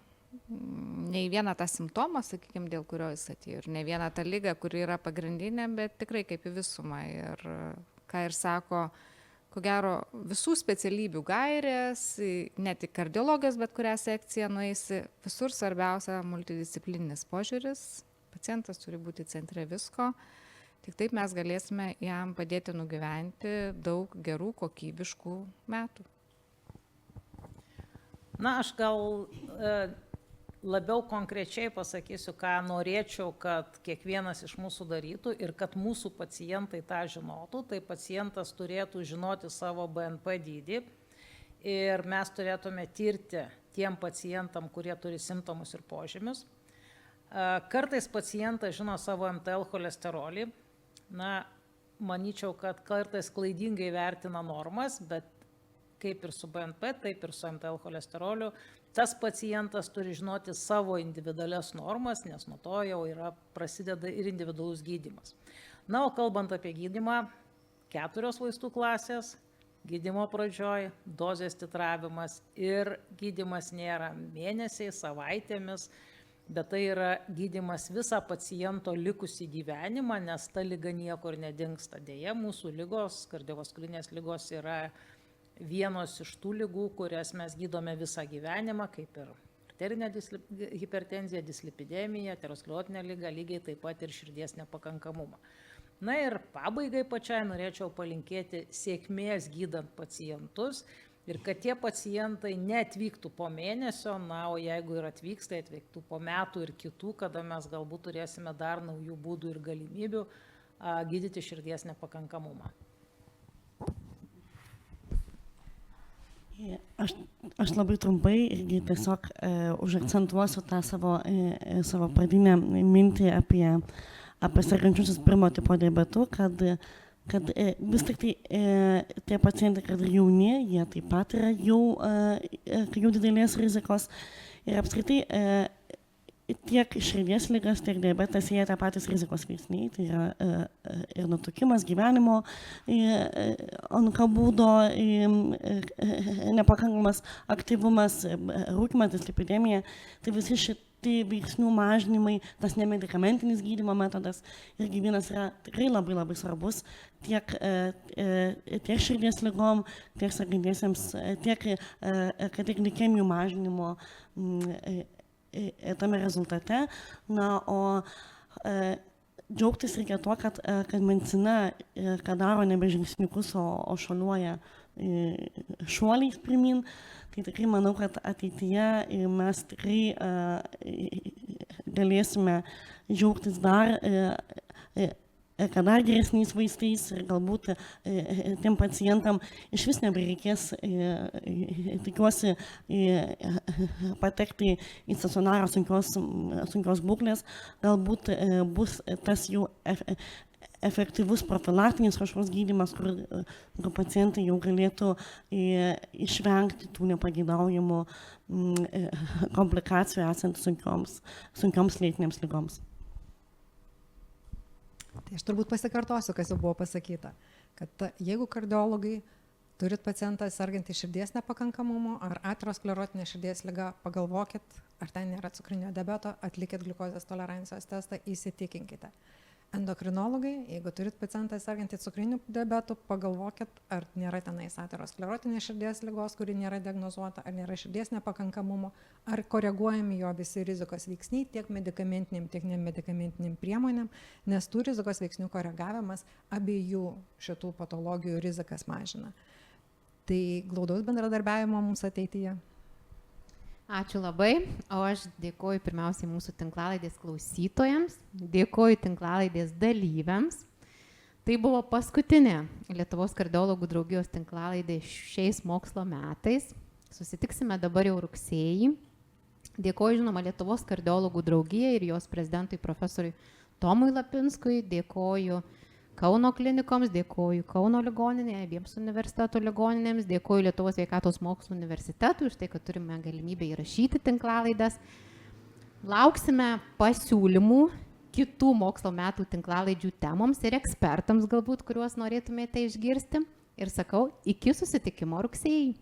Ne į vieną tą simptomą, sakykime, dėl kurio jis atėjo. Ir ne vieną tą ligą, kuri yra pagrindinė, bet tikrai kaip į visumą. Ir ką ir sako, ko gero visų specialybių gairės, ne tik kardiologijos, bet kurią sekciją nueisi, visur svarbiausia multidisciplininis požiūris. Pacientas turi būti centre visko, tik taip mes galėsime jam padėti nugyventi daug gerų, kokybiškų metų. Na, aš gal labiau konkrečiai pasakysiu, ką norėčiau, kad kiekvienas iš mūsų darytų ir kad mūsų pacientai tą žinotų. Tai pacientas turėtų žinoti savo BNP dydį ir mes turėtume tirti tiem pacientam, kurie turi simptomus ir požymius. Kartais pacientas žino savo MTL cholesterolį. Na, manyčiau, kad kartais klaidingai vertina normas, bet kaip ir su BNP, taip ir su MTL cholesteroliu, tas pacientas turi žinoti savo individualias normas, nes nuo to jau prasideda ir individualus gydymas. Na, o kalbant apie gydymą, 4 vaistų klasės, gydymo pradžioj, dozės titravimas ir gydymas nėra mėnesiais, savaitėmis, bet tai yra gydymas visą paciento likusį gyvenimą, nes ta liga niekur nedingsta. Deja, mūsų ligos, kardiovaskulinės ligos yra vienos iš tų ligų, kurias mes gydome visą gyvenimą, kaip ir arterinė hipertenzija, dislipidemija, aterosklerotinė liga, lygiai taip pat ir širdies nepakankamumą. Na ir pabaigai pačiai norėčiau palinkėti sėkmės gydant pacientus ir kad tie pacientai neatvyktų po mėnesio, na, o jeigu ir atvyks, tai atvyktų po metų ir kitų, kada mes galbūt turėsime dar naujų būdų ir galimybių gydyti širdies nepakankamumą. Aš labai trumpai irgi tiesiog užakcentuosiu tą savo pradinę mintį apie sergančiuosius pirmo tipo diabetu, kad vis tik tai tie pacientai, kad ir jauni, jie taip pat yra jau didelės rizikos ir apskritai tiek širdies ligas, tiek diabetas, jie tie patys rizikos veiksniai, tai yra ir nutukimas, gyvenimo būdo, nepakankamas aktyvumas, rūkymas, dislipidemija, tai visi šitie veiksnių mažinimai, tas nemedikamentinis gydymo metodas irgi vienas yra tikrai labai labai svarbus tiek širdies ligom, tiek sergantiesiems, tiek kad ir glikemijų mažinimo tame rezultate. Na, o džiaugtis reikia tuo, kad medicina, kad daro nebe žingsniukus, o šuoliuoja šuoliais pirmin. Tai tikrai manau, kad ateityje mes tikrai galėsime džiaugtis dar geresniais vaistais ir galbūt tiem pacientam iš vis nebereikės, tikiuosi, patekti į stacionarą sunkios būklės, galbūt bus tas jau efektyvus profilaktinis kažkoks gydymas, kur pacientai jau galėtų išvengti tų nepageidaujamų komplikacijų esant sunkioms lėtinėms ligoms. Tai aš turbūt pasikartosiu, kas jau buvo pasakyta, kad jeigu kardiologai turit pacientą sergantį širdies nepakankamumu ar aterosklerotinė širdies liga, pagalvokit, ar ten nėra cukrinio diabeto, atlikit gliukozės tolerancijos testą, įsitikinkite. Endokrinologai, jeigu turit pacientą sergantį cukriniu diabetu, pagalvokit, ar nėra tenais aterosklerotinės širdies ligos, kuri nėra diagnozuota, ar nėra širdies nepakankamumo, ar koreguojami jo visi rizikos veiksniai tiek medikamentiniam, tiek nemedikamentiniam priemonėm, nes tų rizikos veiksnių koregavimas abiejų šitų patologijų rizikas mažina. Tai glaudaus bendradarbiavimo mums ateityje. Ačiū labai, o aš dėkoju pirmiausiai mūsų tinklalaidės klausytojams, dėkoju tinklalaidės dalyviams. Tai buvo paskutinė Lietuvos kardiologų draugijos tinklalaidė šiais mokslo metais. Susitiksime dabar jau rugsėjį. Dėkoju, žinoma, Lietuvos kardiologų draugijai ir jos prezidentui profesoriui Tomui Lapinskui, dėkoju Kauno klinikoms, dėkoju Kauno ligoninėje, abiems universiteto ligoninėms, dėkoju Lietuvos sveikatos mokslų universitetui už tai, kad turime galimybę įrašyti tinklalaidas. Lauksime pasiūlymų kitų mokslo metų tinklalaidžių temoms ir ekspertams galbūt, kuriuos norėtumėte išgirsti. Ir sakau, iki susitikimo rugsėjį.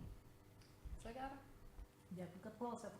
Dėkui, kad klausėt.